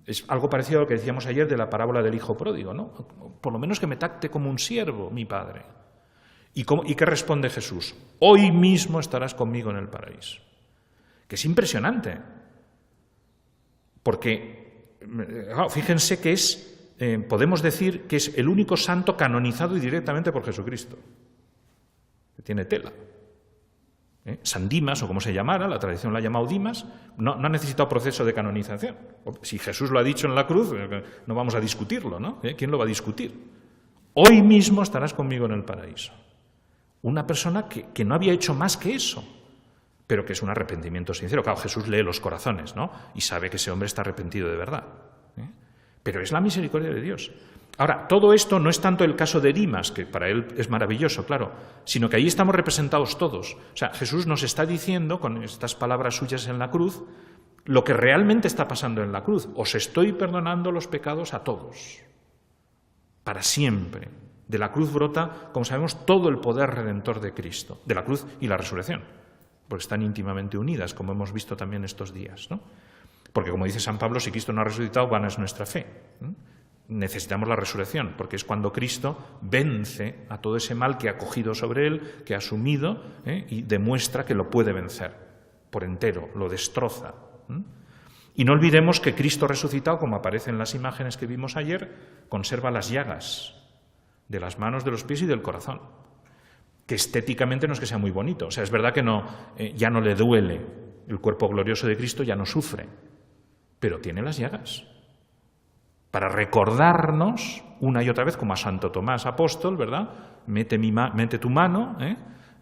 Es algo parecido a lo que decíamos ayer de la parábola del hijo pródigo, ¿no? Por lo menos que me trate como un siervo, mi padre. ¿Y qué responde Jesús? Hoy mismo estarás conmigo en el paraíso. Que es impresionante. Porque, fíjense que podemos decir que es el único santo canonizado directamente por Jesucristo. Que tiene tela. San Dimas, o como se llamara, la tradición la ha llamado Dimas, no ha necesitado proceso de canonización. Si Jesús lo ha dicho en la cruz, no vamos a discutirlo, ¿no? ¿Quién lo va a discutir? Hoy mismo estarás conmigo en el paraíso. Una persona que no había hecho más que eso, pero que es un arrepentimiento sincero. Claro, Jesús lee los corazones, ¿no? Y sabe que ese hombre está arrepentido de verdad. Pero es la misericordia de Dios. Ahora, todo esto no es tanto el caso de Dimas, que para él es maravilloso, claro, sino que ahí estamos representados todos. O sea, Jesús nos está diciendo, con estas palabras suyas en la cruz, lo que realmente está pasando en la cruz. Os estoy perdonando los pecados a todos, para siempre. De la cruz brota, como sabemos, todo el poder redentor de Cristo, de la cruz y la resurrección, porque están íntimamente unidas, como hemos visto también estos días, ¿no? Porque, como dice San Pablo, si Cristo no ha resucitado, vana es nuestra fe. Necesitamos la resurrección, porque es cuando Cristo vence a todo ese mal que ha cogido sobre él, que ha asumido, y demuestra que lo puede vencer por entero, lo destroza. Y no olvidemos que Cristo resucitado, como aparece en las imágenes que vimos ayer, conserva las llagas de las manos, de los pies y del corazón, que estéticamente no es que sea muy bonito. O sea, es verdad que ya no le duele, el cuerpo glorioso de Cristo ya no sufre, pero tiene las llagas. Para recordarnos una y otra vez, como a Santo Tomás apóstol, ¿verdad? Mete tu mano,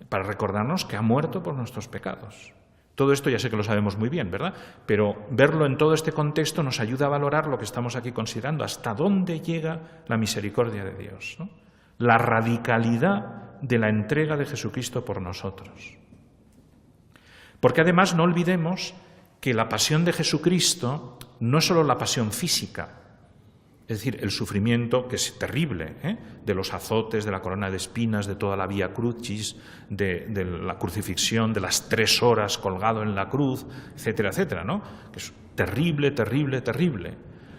para recordarnos que ha muerto por nuestros pecados. Todo esto ya sé que lo sabemos muy bien, ¿verdad? Pero verlo en todo este contexto nos ayuda a valorar lo que estamos aquí considerando, hasta dónde llega la misericordia de Dios, ¿no? La radicalidad de la entrega de Jesucristo por nosotros. Porque además no olvidemos que la pasión de Jesucristo no es solo la pasión física, es decir, el sufrimiento, que es terrible, de los azotes, de la corona de espinas, de toda la vía crucis, de la crucifixión, de las 3 horas colgado en la cruz, etcétera, etcétera, ¿no? Que es terrible, terrible, terrible.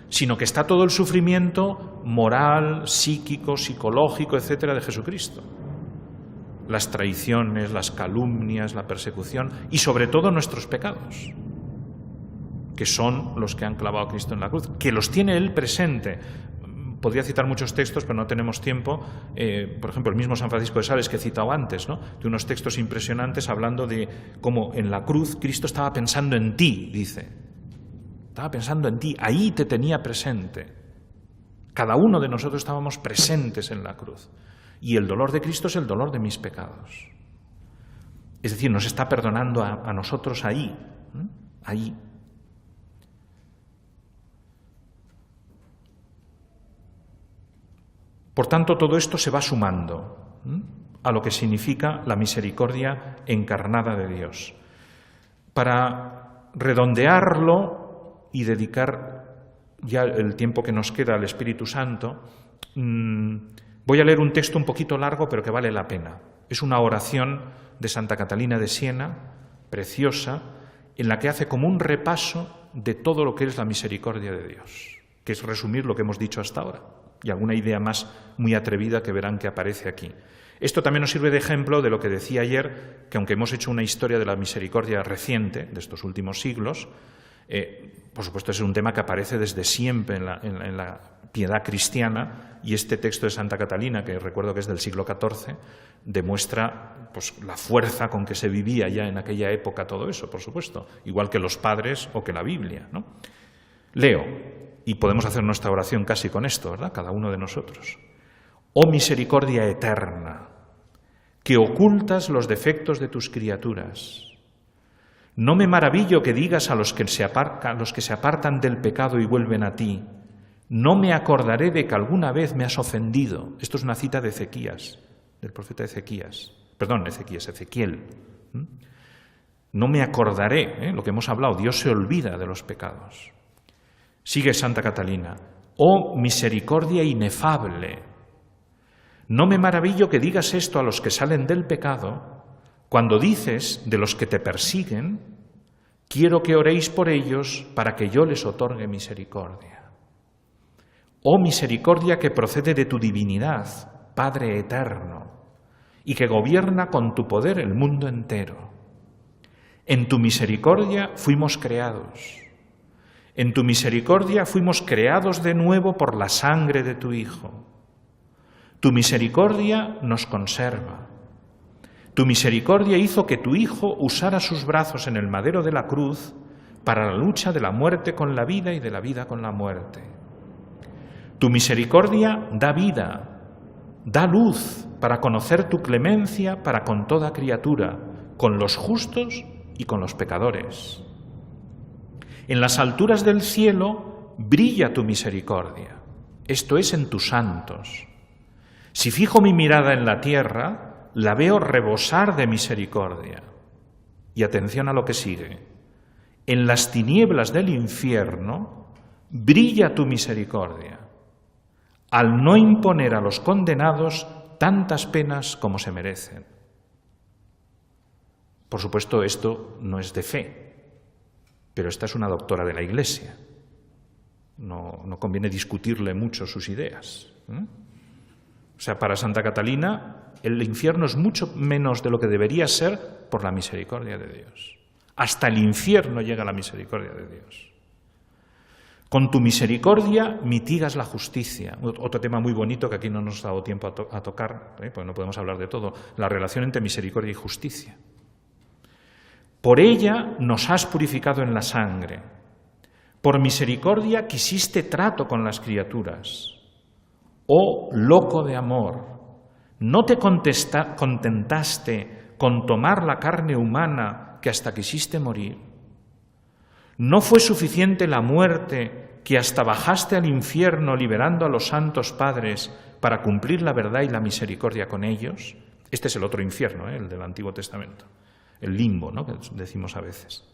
Sino que está todo el sufrimiento moral, psíquico, psicológico, etcétera, de Jesucristo. Las traiciones, las calumnias, la persecución y sobre todo nuestros pecados, que son los que han clavado a Cristo en la cruz, que los tiene Él presente. Podría citar muchos textos, pero no tenemos tiempo. Por ejemplo, el mismo San Francisco de Sales que he citado antes, ¿no? De unos textos impresionantes hablando de cómo en la cruz Cristo estaba pensando en ti, dice. Estaba pensando en ti, ahí te tenía presente. Cada uno de nosotros estábamos presentes en la cruz. Y el dolor de Cristo es el dolor de mis pecados. Es decir, nos está perdonando a nosotros ahí, ahí. Por tanto, todo esto se va sumando a lo que significa la misericordia encarnada de Dios. Para redondearlo y dedicar ya el tiempo que nos queda al Espíritu Santo, voy a leer un texto un poquito largo, pero que vale la pena. Es una oración de Santa Catalina de Siena, preciosa, en la que hace como un repaso de todo lo que es la misericordia de Dios, que es resumir lo que hemos dicho hasta ahora. Y alguna idea más muy atrevida que verán que aparece aquí. Esto también nos sirve de ejemplo de lo que decía ayer, que aunque hemos hecho una historia de la misericordia reciente, de estos últimos siglos, por supuesto es un tema que aparece desde siempre en la piedad cristiana, y este texto de Santa Catalina, que recuerdo que es del siglo XIV, demuestra pues, la fuerza con que se vivía ya en aquella época todo eso, por supuesto, igual que los padres o que la Biblia, ¿no? Leo. Y podemos hacer nuestra oración casi con esto, ¿verdad? Cada uno de nosotros. Oh misericordia eterna, que ocultas los defectos de tus criaturas. No me maravillo que digas a los que se apartan del pecado y vuelven a ti, no me acordaré de que alguna vez me has ofendido. Esto es una cita de Ezequías, del profeta Ezequiel. No me acordaré, lo que hemos hablado, Dios se olvida de los pecados. Sigue Santa Catalina, oh misericordia inefable. No me maravillo que digas esto a los que salen del pecado, cuando dices de los que te persiguen, quiero que oréis por ellos para que yo les otorgue misericordia. Oh misericordia que procede de tu divinidad, Padre eterno, y que gobierna con tu poder el mundo entero. En tu misericordia fuimos creados. En tu misericordia fuimos creados de nuevo por la sangre de tu Hijo. Tu misericordia nos conserva. Tu misericordia hizo que tu Hijo usara sus brazos en el madero de la cruz para la lucha de la muerte con la vida y de la vida con la muerte. Tu misericordia da vida, da luz para conocer tu clemencia para con toda criatura, con los justos y con los pecadores. En las alturas del cielo brilla tu misericordia, esto es en tus santos. Si fijo mi mirada en la tierra, la veo rebosar de misericordia. Y atención a lo que sigue. En las tinieblas del infierno brilla tu misericordia, al no imponer a los condenados tantas penas como se merecen. Por supuesto, esto no es de fe, pero esta es una doctora de la Iglesia. No conviene discutirle mucho sus ideas. O sea, para Santa Catalina, el infierno es mucho menos de lo que debería ser por la misericordia de Dios. Hasta el infierno llega la misericordia de Dios. Con tu misericordia mitigas la justicia. Otro tema muy bonito que aquí no nos ha dado tiempo a tocar, porque no podemos hablar de todo, la relación entre misericordia y justicia. Por ella nos has purificado en la sangre. Por misericordia quisiste trato con las criaturas. Oh loco de amor, ¿no te contentaste con tomar la carne humana que hasta quisiste morir? ¿No fue suficiente la muerte que hasta bajaste al infierno liberando a los santos padres para cumplir la verdad y la misericordia con ellos? Este es el otro infierno, el del Antiguo Testamento, el limbo, ¿no?, que decimos a veces.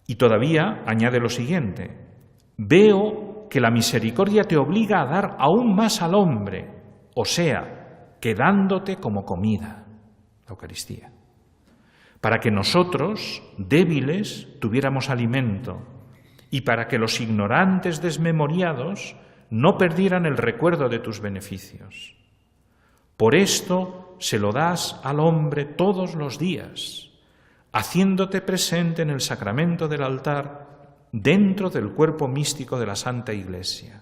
Y todavía añade lo siguiente, veo que la misericordia te obliga a dar aún más al hombre, o sea, quedándote como comida, la Eucaristía, para que nosotros, débiles, tuviéramos alimento y para que los ignorantes desmemoriados no perdieran el recuerdo de tus beneficios. Por esto se lo das al hombre todos los días, haciéndote presente en el sacramento del altar dentro del cuerpo místico de la Santa Iglesia.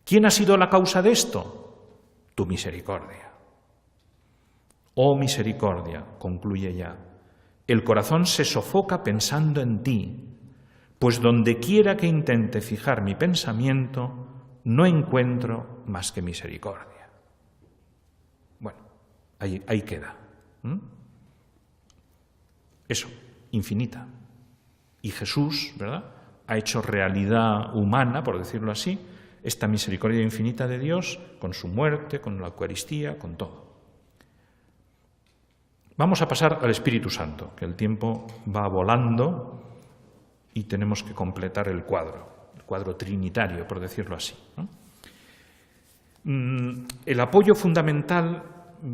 ¿Quién ha sido la causa de esto? Tu misericordia. Oh misericordia, concluye ya, el corazón se sofoca pensando en ti, pues donde quiera que intente fijar mi pensamiento, no encuentro más que misericordia. Bueno, ahí queda. Eso, infinita. Y Jesús, ¿verdad?, ha hecho realidad humana, por decirlo así, esta misericordia infinita de Dios con su muerte, con la Eucaristía, con todo. Vamos a pasar al Espíritu Santo, que el tiempo va volando y tenemos que completar el cuadro trinitario, por decirlo así, ¿no? El apoyo fundamental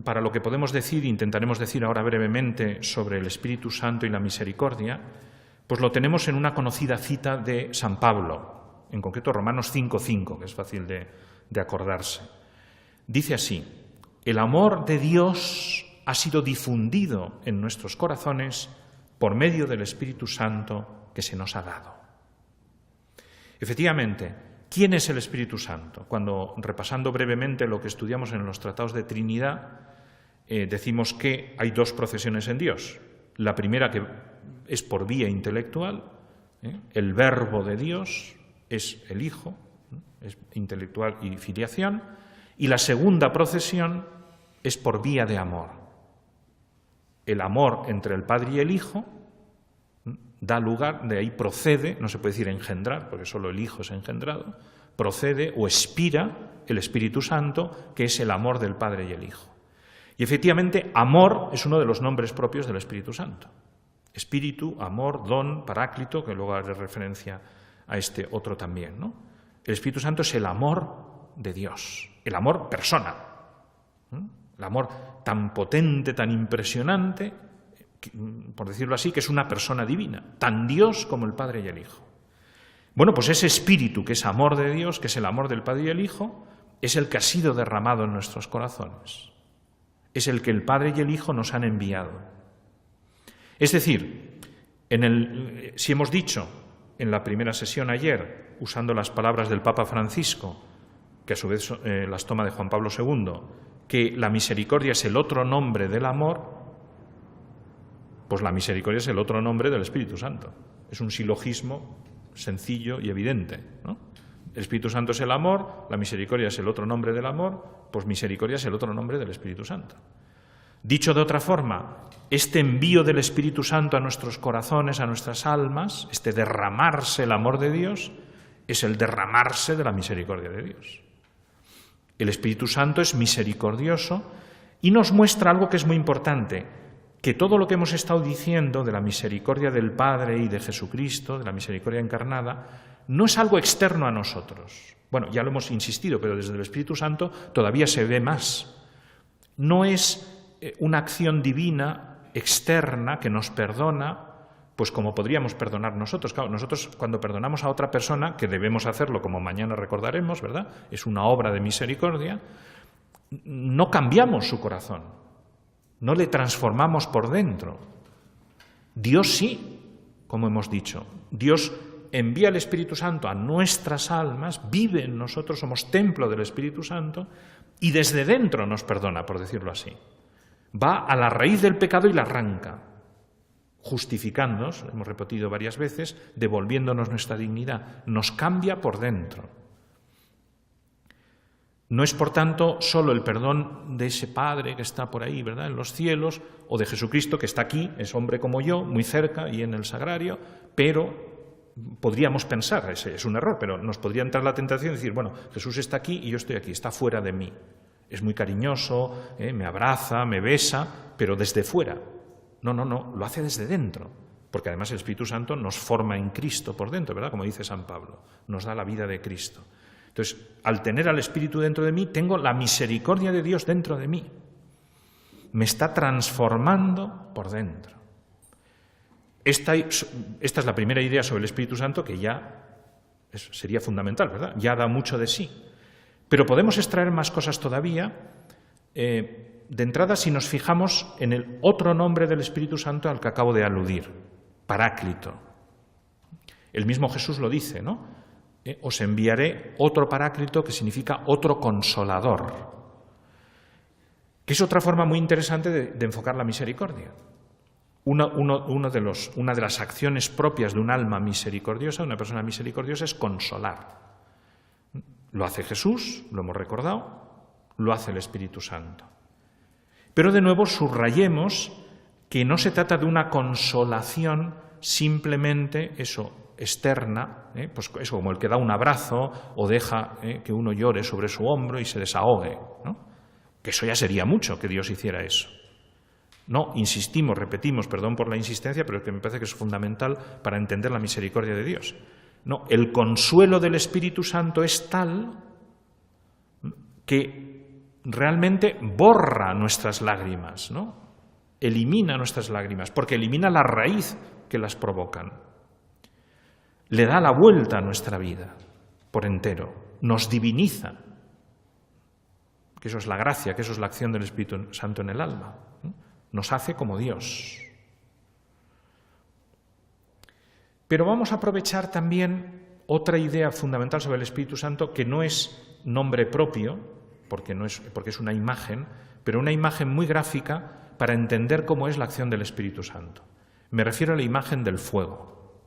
para lo que podemos decir, intentaremos decir ahora brevemente sobre el Espíritu Santo y la misericordia, pues lo tenemos en una conocida cita de San Pablo, en concreto Romanos 5:5, que es fácil de acordarse. Dice así, el amor de Dios ha sido difundido en nuestros corazones por medio del Espíritu Santo que se nos ha dado. Efectivamente, ¿quién es el Espíritu Santo? Cuando, repasando brevemente lo que estudiamos en los tratados de Trinidad, decimos que hay dos procesiones en Dios. La primera que es por vía intelectual, el Verbo de Dios es el Hijo, es intelectual y filiación, y la segunda procesión es por vía de amor, el amor entre el Padre y el Hijo da lugar, de ahí procede, no se puede decir engendrar, porque solo el Hijo es engendrado, procede o expira el Espíritu Santo, que es el amor del Padre y el Hijo. Y efectivamente, amor es uno de los nombres propios del Espíritu Santo. Espíritu, amor, don, paráclito, que luego haré referencia a este otro también, ¿no? El Espíritu Santo es el amor de Dios, el amor persona, el amor tan potente, tan impresionante, por decirlo así, que es una persona divina, tan Dios como el Padre y el Hijo. Bueno, pues ese espíritu que es amor de Dios, que es el amor del Padre y el Hijo, es el que ha sido derramado en nuestros corazones. Es el que el Padre y el Hijo nos han enviado. Es decir, si hemos dicho en la primera sesión ayer, usando las palabras del Papa Francisco, que a su vez las toma de Juan Pablo II, que la misericordia es el otro nombre del amor, pues la misericordia es el otro nombre del Espíritu Santo. Es un silogismo sencillo y evidente, ¿no? El Espíritu Santo es el amor, la misericordia es el otro nombre del amor, pues misericordia es el otro nombre del Espíritu Santo. Dicho de otra forma, este envío del Espíritu Santo a nuestros corazones, a nuestras almas, este derramarse el amor de Dios, es el derramarse de la misericordia de Dios. El Espíritu Santo es misericordioso y nos muestra algo que es muy importante, que todo lo que hemos estado diciendo de la misericordia del Padre y de Jesucristo, de la misericordia encarnada, no es algo externo a nosotros. Bueno, ya lo hemos insistido, pero desde el Espíritu Santo todavía se ve más. No es una acción divina externa que nos perdona, pues como podríamos perdonar nosotros. Claro, nosotros cuando perdonamos a otra persona, que debemos hacerlo como mañana recordaremos, ¿verdad? Es una obra de misericordia, no cambiamos su corazón. No le transformamos por dentro. Dios sí, como hemos dicho. Dios envía el Espíritu Santo a nuestras almas, vive en nosotros, somos templo del Espíritu Santo, y desde dentro nos perdona, por decirlo así. Va a la raíz del pecado y la arranca, justificándonos, hemos repetido varias veces, devolviéndonos nuestra dignidad. Nos cambia por dentro. No es, por tanto, solo el perdón de ese Padre que está por ahí, ¿verdad?, en los cielos, o de Jesucristo que está aquí, es hombre como yo, muy cerca y en el sagrario, pero podríamos pensar, es un error, pero nos podría entrar la tentación de decir, bueno, Jesús está aquí y yo estoy aquí, está fuera de mí. Es muy cariñoso, me abraza, me besa, pero desde fuera. No, lo hace desde dentro, porque además el Espíritu Santo nos forma en Cristo por dentro, ¿verdad?, como dice San Pablo, nos da la vida de Cristo. Entonces, al tener al Espíritu dentro de mí, tengo la misericordia de Dios dentro de mí. Me está transformando por dentro. Esta es la primera idea sobre el Espíritu Santo que ya sería fundamental, ¿verdad? Ya da mucho de sí. Pero podemos extraer más cosas todavía. De entrada, si nos fijamos en el otro nombre del Espíritu Santo al que acabo de aludir, Paráclito. El mismo Jesús lo dice, ¿no? Os enviaré otro Paráclito, que significa otro consolador, que es otra forma muy interesante de enfocar la misericordia. Una de las acciones propias de un alma misericordiosa, de una persona misericordiosa, es consolar. Lo hace Jesús, lo hemos recordado, lo hace el Espíritu Santo. Pero de nuevo subrayemos que no se trata de una consolación simplemente externa, pues eso, como el que da un abrazo o deja que uno llore sobre su hombro y se desahogue, ¿no? Que eso ya sería mucho, que Dios hiciera eso. No, insistimos, repetimos, perdón por la insistencia, pero que me parece que es fundamental para entender la misericordia de Dios. No, el consuelo del Espíritu Santo es tal que realmente borra nuestras lágrimas, ¿no? Elimina nuestras lágrimas, porque elimina la raíz que las provocan. Le da la vuelta a nuestra vida por entero, nos diviniza, que eso es la gracia, que eso es la acción del Espíritu Santo en el alma, ¿no? Nos hace como Dios. Pero vamos a aprovechar también otra idea fundamental sobre el Espíritu Santo, que no es nombre propio, porque es una imagen, pero una imagen muy gráfica para entender cómo es la acción del Espíritu Santo. Me refiero a la imagen del fuego,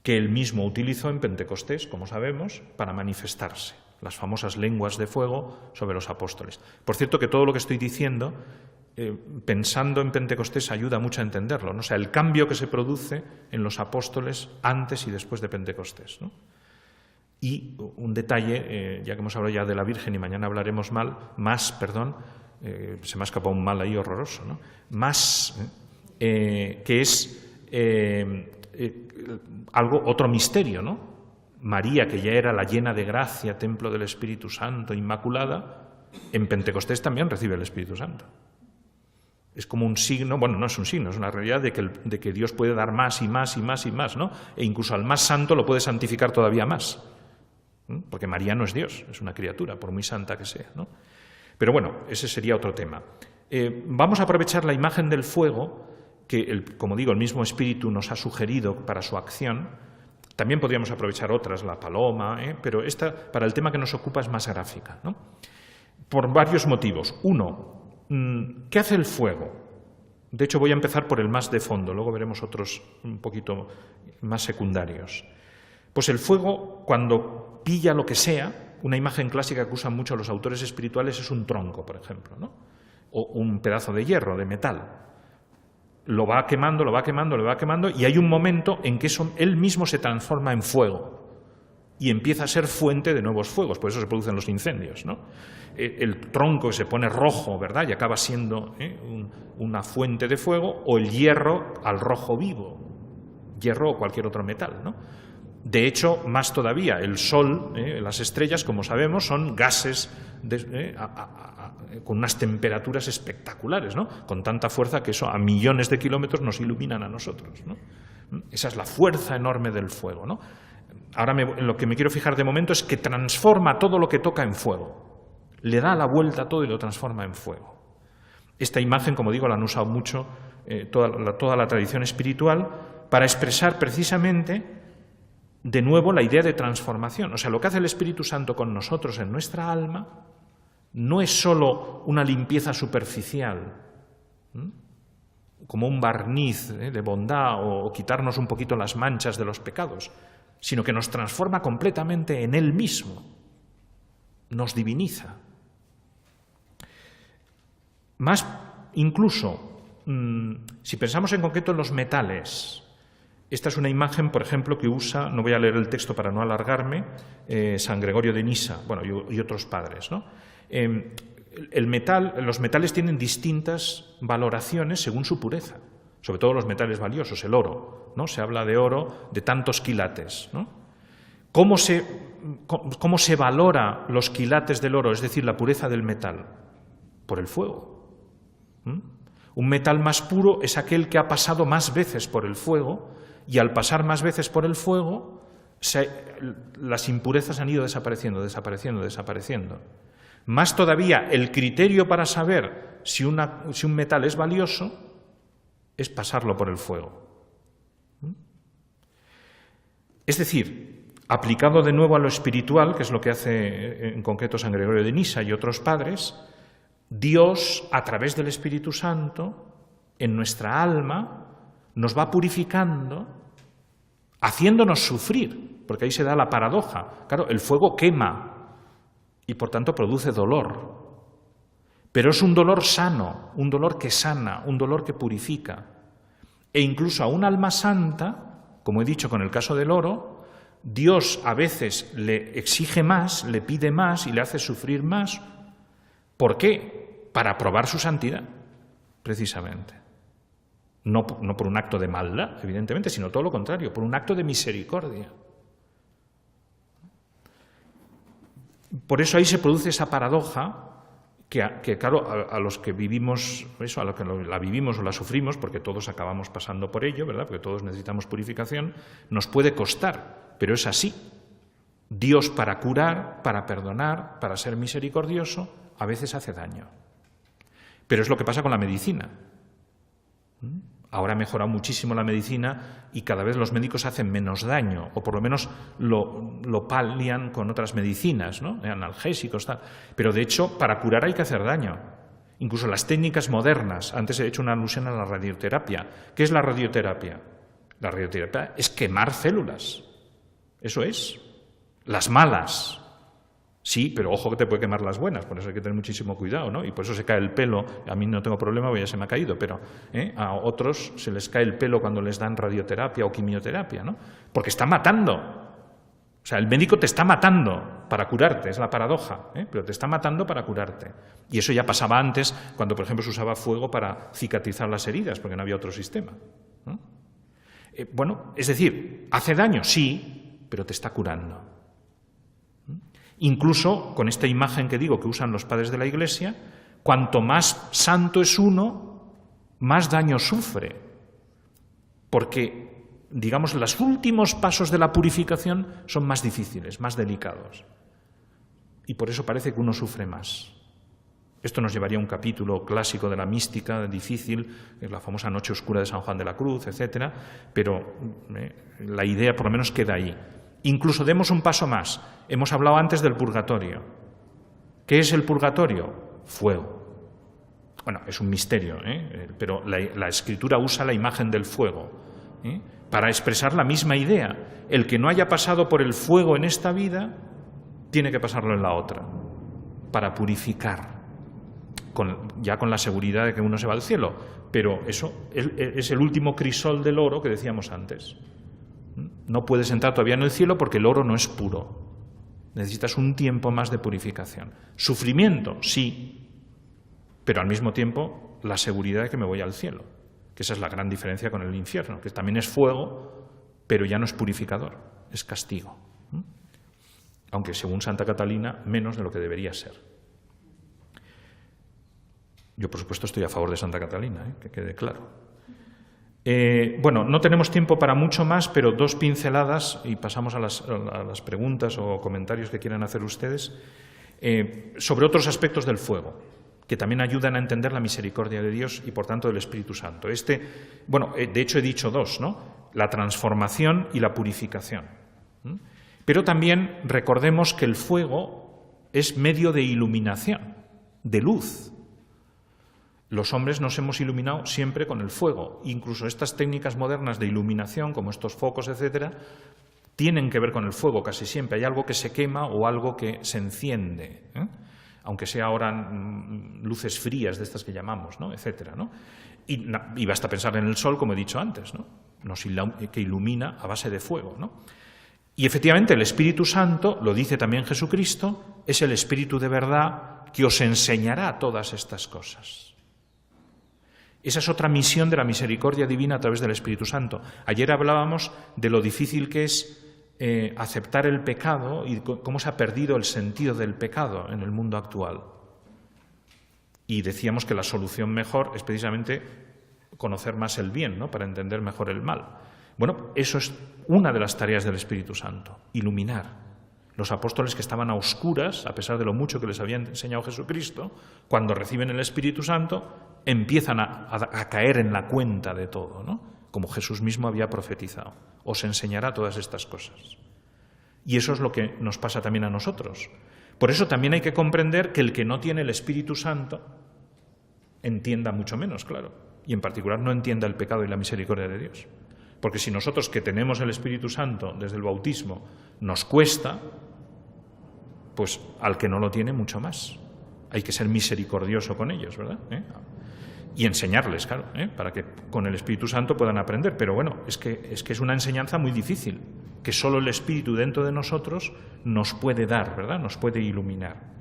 que él mismo utilizó en Pentecostés, como sabemos, para manifestarse, las famosas lenguas de fuego sobre los apóstoles. Por cierto, que todo lo que estoy diciendo pensando en Pentecostés ayuda mucho a entenderlo, ¿no? O sea, el cambio que se produce en los apóstoles antes y después de Pentecostés, ¿no? Y un detalle, ya que hemos hablado ya de la Virgen y mañana hablaremos más, se me ha escapado un mal ahí horroroso, ¿no? Que es otro misterio, ¿no? María, que ya era la llena de gracia, templo del Espíritu Santo, inmaculada, en Pentecostés también recibe el Espíritu Santo. Es como un signo, bueno, no es un signo, es una realidad de que Dios puede dar más y más y más y más, ¿no? E incluso al más santo lo puede santificar todavía más. Porque María no es Dios, es una criatura, por muy santa que sea, ¿no? Pero bueno, ese sería otro tema. Vamos a aprovechar la imagen del fuego, que, como digo, el mismo Espíritu nos ha sugerido para su acción. También podríamos aprovechar otras, la paloma, pero esta, para el tema que nos ocupa, es más gráfica, ¿no? Por varios motivos. Uno, ¿qué hace el fuego? De hecho, voy a empezar por el más de fondo, luego veremos otros un poquito más secundarios. Pues el fuego, cuando pilla lo que sea, una imagen clásica que usan mucho los autores espirituales es un tronco, por ejemplo, ¿no? O un pedazo de hierro, de metal. Lo va quemando, lo va quemando, lo va quemando, y hay un momento en que él mismo se transforma en fuego y empieza a ser fuente de nuevos fuegos, por eso se producen los incendios, ¿no? El tronco que se pone rojo, ¿verdad?, y acaba siendo una fuente de fuego, o el hierro al rojo vivo, hierro o cualquier otro metal, ¿no? De hecho, más todavía, el Sol, las estrellas, como sabemos, son gases con unas temperaturas espectaculares, ¿no? Con tanta fuerza que eso a millones de kilómetros nos iluminan a nosotros, ¿no? Esa es la fuerza enorme del fuego, ¿no? Ahora en lo que me quiero fijar de momento es que transforma todo lo que toca en fuego. Le da la vuelta a todo y lo transforma en fuego. Esta imagen, como digo, la han usado mucho toda la tradición espiritual para expresar precisamente de nuevo la idea de transformación. O sea, lo que hace el Espíritu Santo con nosotros en nuestra alma no es sólo una limpieza superficial, como un barniz de bondad o quitarnos un poquito las manchas de los pecados, sino que nos transforma completamente en Él mismo, nos diviniza. Más incluso, si pensamos en concreto en los metales, esta es una imagen, por ejemplo, que usa, no voy a leer el texto para no alargarme, San Gregorio de Nisa, bueno, y otros padres, ¿no? Los metales tienen distintas valoraciones según su pureza, sobre todo los metales valiosos, el oro, ¿no? Se habla de oro de tantos quilates, ¿no? ¿Cómo se valora los quilates del oro, es decir, la pureza del metal? Por el fuego. Un metal más puro es aquel que ha pasado más veces por el fuego, y al pasar más veces por el fuego, las impurezas han ido desapareciendo, desapareciendo, desapareciendo. Más todavía, el criterio para saber si un metal es valioso es pasarlo por el fuego. Es decir, aplicado de nuevo a lo espiritual, que es lo que hace en concreto San Gregorio de Nisa y otros padres, Dios, a través del Espíritu Santo, en nuestra alma, nos va purificando, haciéndonos sufrir, porque ahí se da la paradoja. Claro, el fuego quema y por tanto produce dolor, pero es un dolor sano, un dolor que sana, un dolor que purifica. E incluso a un alma santa, como he dicho con el caso del oro, Dios a veces le exige más, le pide más y le hace sufrir más. ¿Por qué? Para probar su santidad, precisamente. No por un acto de maldad, evidentemente, sino todo lo contrario, por un acto de misericordia. Por eso ahí se produce esa paradoja que claro, a los que vivimos eso, a los que la vivimos o la sufrimos, porque todos acabamos pasando por ello, ¿verdad? Porque todos necesitamos purificación, nos puede costar, pero es así. Dios, para curar, para perdonar, para ser misericordioso, a veces hace daño. Pero es lo que pasa con la medicina. Ahora ha mejorado muchísimo la medicina y cada vez los médicos hacen menos daño, o por lo menos lo palian con otras medicinas, ¿no? Analgésicos, tal. Pero de hecho, para curar hay que hacer daño. Incluso las técnicas modernas, antes he hecho una alusión a la radioterapia. ¿Qué es la radioterapia? La radioterapia es quemar células. Eso es. Las malas. Sí, pero ojo que te puede quemar las buenas, por eso hay que tener muchísimo cuidado, ¿no? Y por eso se cae el pelo. A mí no tengo problema, porque ya se me ha caído, pero a otros se les cae el pelo cuando les dan radioterapia o quimioterapia, ¿no? Porque está matando. O sea, el médico te está matando para curarte, es la paradoja, pero te está matando para curarte. Y eso ya pasaba antes, cuando, por ejemplo, se usaba fuego para cicatrizar las heridas, porque no había otro sistema, ¿no? Bueno, es decir, ¿hace daño? Sí, pero te está curando. Incluso con esta imagen que digo que usan los padres de la Iglesia, cuanto más santo es uno, más daño sufre. Porque, digamos, los últimos pasos de la purificación son más difíciles, más delicados. Y por eso parece que uno sufre más. Esto nos llevaría a un capítulo clásico de la mística, difícil, la famosa Noche Oscura de San Juan de la Cruz, etc. Pero la idea por lo menos queda ahí. Incluso demos un paso más. Hemos hablado antes del purgatorio. ¿Qué es el purgatorio? Fuego. Bueno, es un misterio, pero la Escritura usa la imagen del fuego para expresar la misma idea. El que no haya pasado por el fuego en esta vida, tiene que pasarlo en la otra, para purificar, ya con la seguridad de que uno se va al cielo. Pero eso es el último crisol del oro que decíamos antes. No puedes entrar todavía en el cielo porque el oro no es puro. Necesitas un tiempo más de purificación. Sufrimiento, sí, pero al mismo tiempo la seguridad de que me voy al cielo, que esa es la gran diferencia con el infierno, que también es fuego, pero ya no es purificador, es castigo. Aunque según Santa Catalina, menos de lo que debería ser. Yo, por supuesto, estoy a favor de Santa Catalina, que quede claro. Bueno, no tenemos tiempo para mucho más, pero 2 pinceladas y pasamos a las preguntas o comentarios que quieran hacer ustedes sobre otros aspectos del fuego, que también ayudan a entender la misericordia de Dios y, por tanto, del Espíritu Santo. Bueno, de hecho he dicho 2, ¿no? La transformación y la purificación. Pero también recordemos que el fuego es medio de iluminación, de luz. Los hombres nos hemos iluminado siempre con el fuego. Incluso estas técnicas modernas de iluminación, como estos focos, etcétera, tienen que ver con el fuego casi siempre. Hay algo que se quema o algo que se enciende, aunque sea ahora luces frías de estas que llamamos, ¿no? Etcétera, ¿no? Y basta pensar en el sol, como he dicho antes, ¿no? Que ilumina a base de fuego, ¿no? Y efectivamente el Espíritu Santo, lo dice también Jesucristo, es el Espíritu de verdad que os enseñará todas estas cosas. Esa es otra misión de la misericordia divina a través del Espíritu Santo. Ayer hablábamos de lo difícil que es aceptar el pecado y cómo se ha perdido el sentido del pecado en el mundo actual. Y decíamos que la solución mejor es precisamente conocer más el bien, ¿no? Para entender mejor el mal. Bueno, eso es una de las tareas del Espíritu Santo, iluminar. Los apóstoles que estaban a oscuras, a pesar de lo mucho que les había enseñado Jesucristo, cuando reciben el Espíritu Santo, empiezan a caer en la cuenta de todo, ¿no? Como Jesús mismo había profetizado. Os enseñará todas estas cosas. Y eso es lo que nos pasa también a nosotros. Por eso también hay que comprender que el que no tiene el Espíritu Santo entienda mucho menos, claro. Y en particular no entienda el pecado y la misericordia de Dios. Porque si nosotros que tenemos el Espíritu Santo desde el bautismo nos cuesta, pues al que no lo tiene mucho más. Hay que ser misericordioso con ellos, ¿verdad? Y enseñarles, claro, para que con el Espíritu Santo puedan aprender. Pero bueno, es que es una enseñanza muy difícil, que solo el Espíritu dentro de nosotros nos puede dar, ¿verdad? Nos puede iluminar.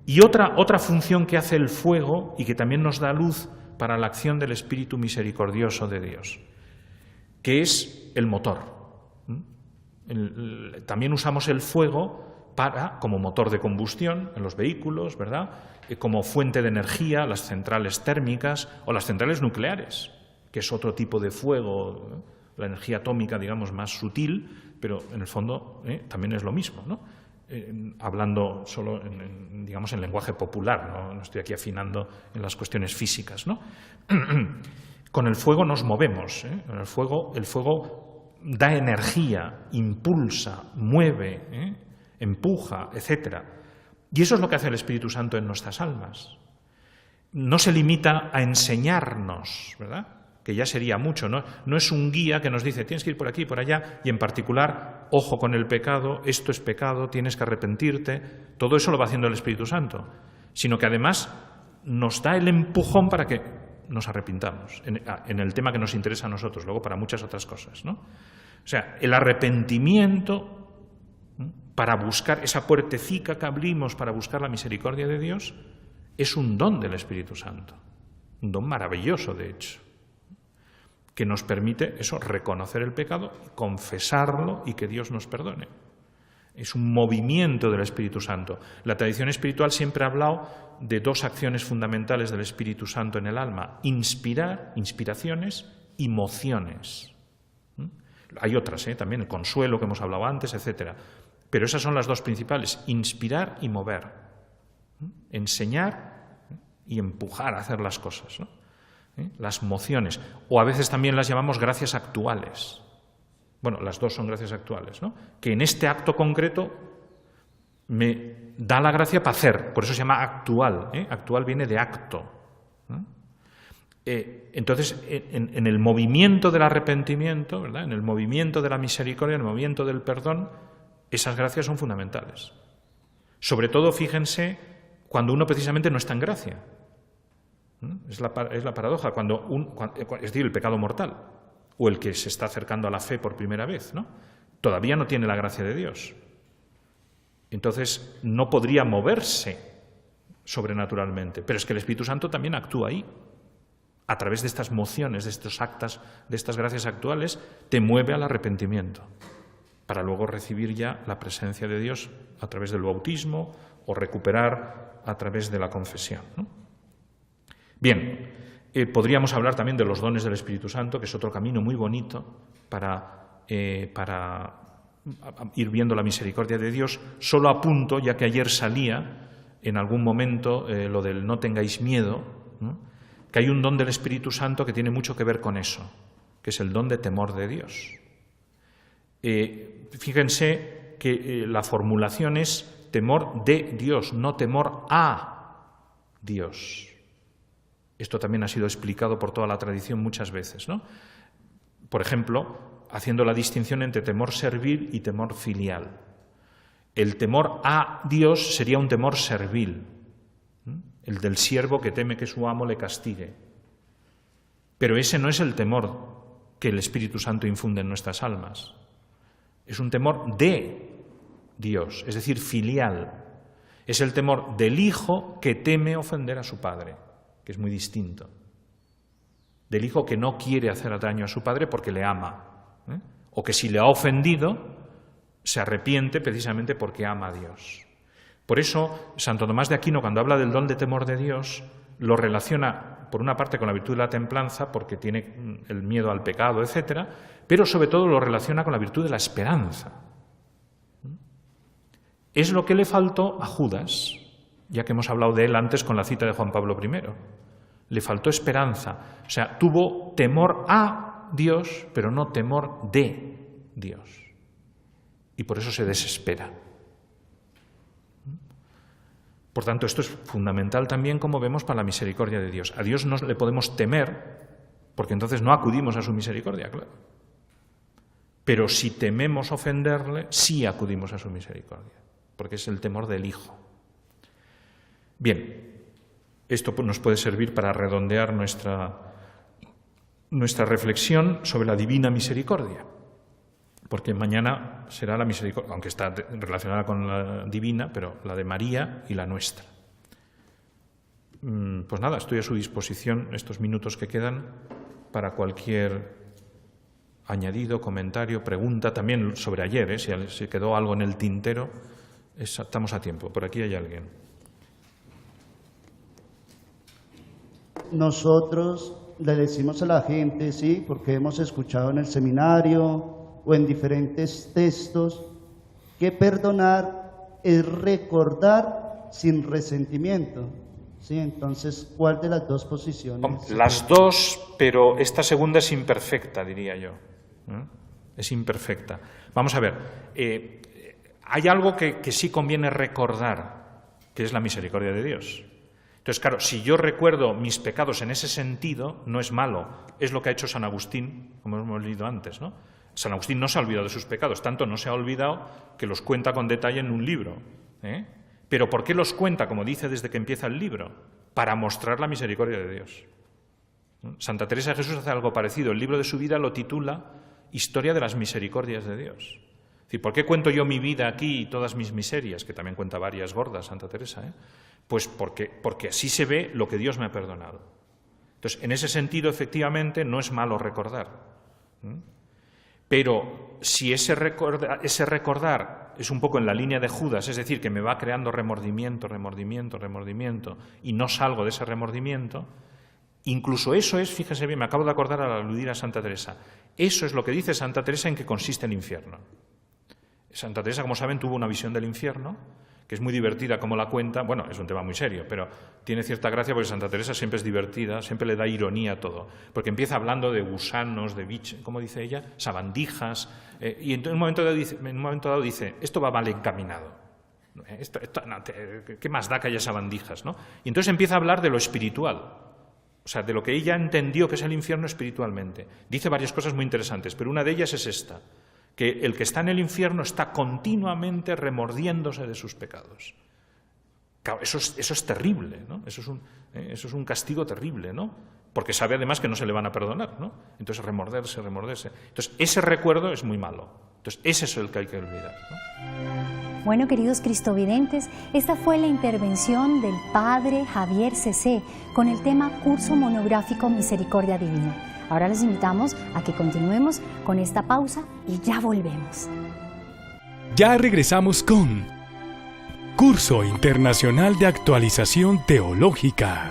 Y otra función que hace el fuego y que también nos da luz para la acción del Espíritu misericordioso de Dios, que es el motor. También usamos el fuego como motor de combustión en los vehículos, ¿verdad? Como fuente de energía, las centrales térmicas o las centrales nucleares, que es otro tipo de fuego, la energía atómica, digamos, más sutil, pero en el fondo también es lo mismo, ¿no? Hablando solo digamos, en lenguaje popular, no estoy aquí afinando en las cuestiones físicas, ¿no? Con el fuego nos movemos, el fuego da energía, impulsa, mueve, empuja, etc. Y eso es lo que hace el Espíritu Santo en nuestras almas. No se limita a enseñarnos, ¿verdad? que ya sería mucho, ¿no? No es un guía que nos dice tienes que ir por aquí, por allá, y en particular, ojo con el pecado, esto es pecado, tienes que arrepentirte. Todo eso lo va haciendo el Espíritu Santo, sino que además nos da el empujón para que nos arrepintamos en el tema que nos interesa a nosotros, luego para muchas otras cosas, ¿no? O sea, el arrepentimiento para buscar esa puertecica que abrimos para buscar la misericordia de Dios es un don del Espíritu Santo, un don maravilloso, de hecho, que nos permite eso, reconocer el pecado, confesarlo y que Dios nos perdone. Es un movimiento del Espíritu Santo. La tradición espiritual siempre ha hablado de dos acciones fundamentales del Espíritu Santo en el alma: inspiraciones y mociones. Hay otras, también el consuelo que hemos hablado antes, etcétera. Pero esas son las dos principales: inspirar y mover, enseñar y empujar a hacer las cosas, ¿no? Las mociones, o a veces también las llamamos gracias actuales. Bueno, las dos son gracias actuales, ¿no? Que en este acto concreto me da la gracia para hacer, por eso se llama actual, actual viene de acto. Entonces, en el movimiento del arrepentimiento, ¿verdad?, en el movimiento de la misericordia, en el movimiento del perdón, esas gracias son fundamentales. Sobre todo, fíjense, cuando uno precisamente no está en gracia. Es la paradoja, es decir, el pecado mortal, o el que se está acercando a la fe por primera vez, ¿no? Todavía no tiene la gracia de Dios. Entonces, no podría moverse sobrenaturalmente, pero es que el Espíritu Santo también actúa ahí. A través de estas mociones, de estos actas, de estas gracias actuales, te mueve al arrepentimiento, para luego recibir ya la presencia de Dios a través del bautismo o recuperar a través de la confesión, ¿no? Bien, podríamos hablar también de los dones del Espíritu Santo, que es otro camino muy bonito para ir viendo la misericordia de Dios. Solo apunto, ya que ayer salía en algún momento lo del no tengáis miedo, ¿no?, que hay un don del Espíritu Santo que tiene mucho que ver con eso, que es el don de temor de Dios. Fíjense que la formulación es temor de Dios, no temor a Dios. Esto también ha sido explicado por toda la tradición muchas veces, ¿no? Por ejemplo, haciendo la distinción entre temor servil y temor filial. El temor a Dios sería un temor servil, el del siervo que teme que su amo le castigue. Pero ese no es el temor que el Espíritu Santo infunde en nuestras almas. Es un temor de Dios, es decir, filial. Es el temor del hijo que teme ofender a su padre, que es muy distinto. Del hijo que no quiere hacer daño a su padre porque le ama, o que si le ha ofendido se arrepiente precisamente porque ama a Dios. Por eso, Santo Tomás de Aquino, cuando habla del don de temor de Dios, lo relaciona, por una parte, con la virtud de la templanza, porque tiene el miedo al pecado, etcétera, pero sobre todo lo relaciona con la virtud de la esperanza. Es lo que le faltó a Judas, ya que hemos hablado de él antes con la cita de Juan Pablo I. Le faltó esperanza, o sea, tuvo temor a Dios, pero no temor de Dios. Y por eso se desespera. Por tanto, esto es fundamental también, como vemos, para la misericordia de Dios. A Dios no le podemos temer, porque entonces no acudimos a su misericordia, claro. Pero si tememos ofenderle, sí acudimos a su misericordia, porque es el temor del Hijo. Bien, esto nos puede servir para redondear nuestra reflexión sobre la divina misericordia, porque mañana será la misericordia, aunque está relacionada con la divina, pero la de María y la nuestra. Pues nada, estoy a su disposición estos minutos que quedan para cualquier añadido, comentario, pregunta, también sobre ayer, si quedó algo en el tintero, estamos a tiempo. Por aquí hay alguien. Nosotros le decimos a la gente, sí, porque hemos escuchado en el seminario o en diferentes textos, que perdonar es recordar sin resentimiento. ¿Sí? Entonces, ¿cuál de las dos posiciones? Las dos, pero esta segunda es imperfecta, diría yo. Es imperfecta. Vamos a ver, hay algo que sí conviene recordar, que es la misericordia de Dios. Entonces, claro, si yo recuerdo mis pecados en ese sentido, no es malo. Es lo que ha hecho San Agustín, como hemos leído antes, ¿no? San Agustín no se ha olvidado de sus pecados, tanto no se ha olvidado que los cuenta con detalle en un libro. Pero ¿por qué los cuenta, como dice desde que empieza el libro? Para mostrar la misericordia de Dios. Santa Teresa de Jesús hace algo parecido. El libro de su vida lo titula Historia de las misericordias de Dios. Es decir, ¿por qué cuento yo mi vida aquí y todas mis miserias? Que también cuenta varias gordas Santa Teresa. Pues porque así se ve lo que Dios me ha perdonado. Entonces, en ese sentido, efectivamente, no es malo recordar. Pero si ese recordar es un poco en la línea de Judas, es decir, que me va creando remordimiento, y no salgo de ese remordimiento, incluso eso es, fíjese bien, me acabo de acordar al aludir a Santa Teresa, eso es lo que dice Santa Teresa en qué consiste el infierno. Santa Teresa, como saben, tuvo una visión del infierno, que es muy divertida como la cuenta. Bueno, es un tema muy serio, pero tiene cierta gracia porque Santa Teresa siempre es divertida, siempre le da ironía a todo, porque empieza hablando de gusanos, de bichos, ¿cómo dice ella? Sabandijas, y en un momento dado dice, esto va mal encaminado. ¿Qué más da que haya sabandijas, ¿no? Y entonces empieza a hablar de lo espiritual, o sea, de lo que ella entendió que es el infierno espiritualmente. Dice varias cosas muy interesantes, pero una de ellas es esta, que el que está en el infierno está continuamente remordiéndose de sus pecados. Claro, eso es terrible, ¿no? Eso es un castigo terrible, ¿no? Porque sabe además que no se le van a perdonar, ¿no? Entonces remorderse. Entonces ese recuerdo es muy malo. Entonces ese es el que hay que olvidar, ¿no? Bueno, queridos cristovidentes, esta fue la intervención del Padre Javier C.C. con el tema Curso Monográfico Misericordia Divina. Ahora les invitamos a que continuemos con esta pausa y ya volvemos. Ya regresamos con Curso Internacional de Actualización Teológica.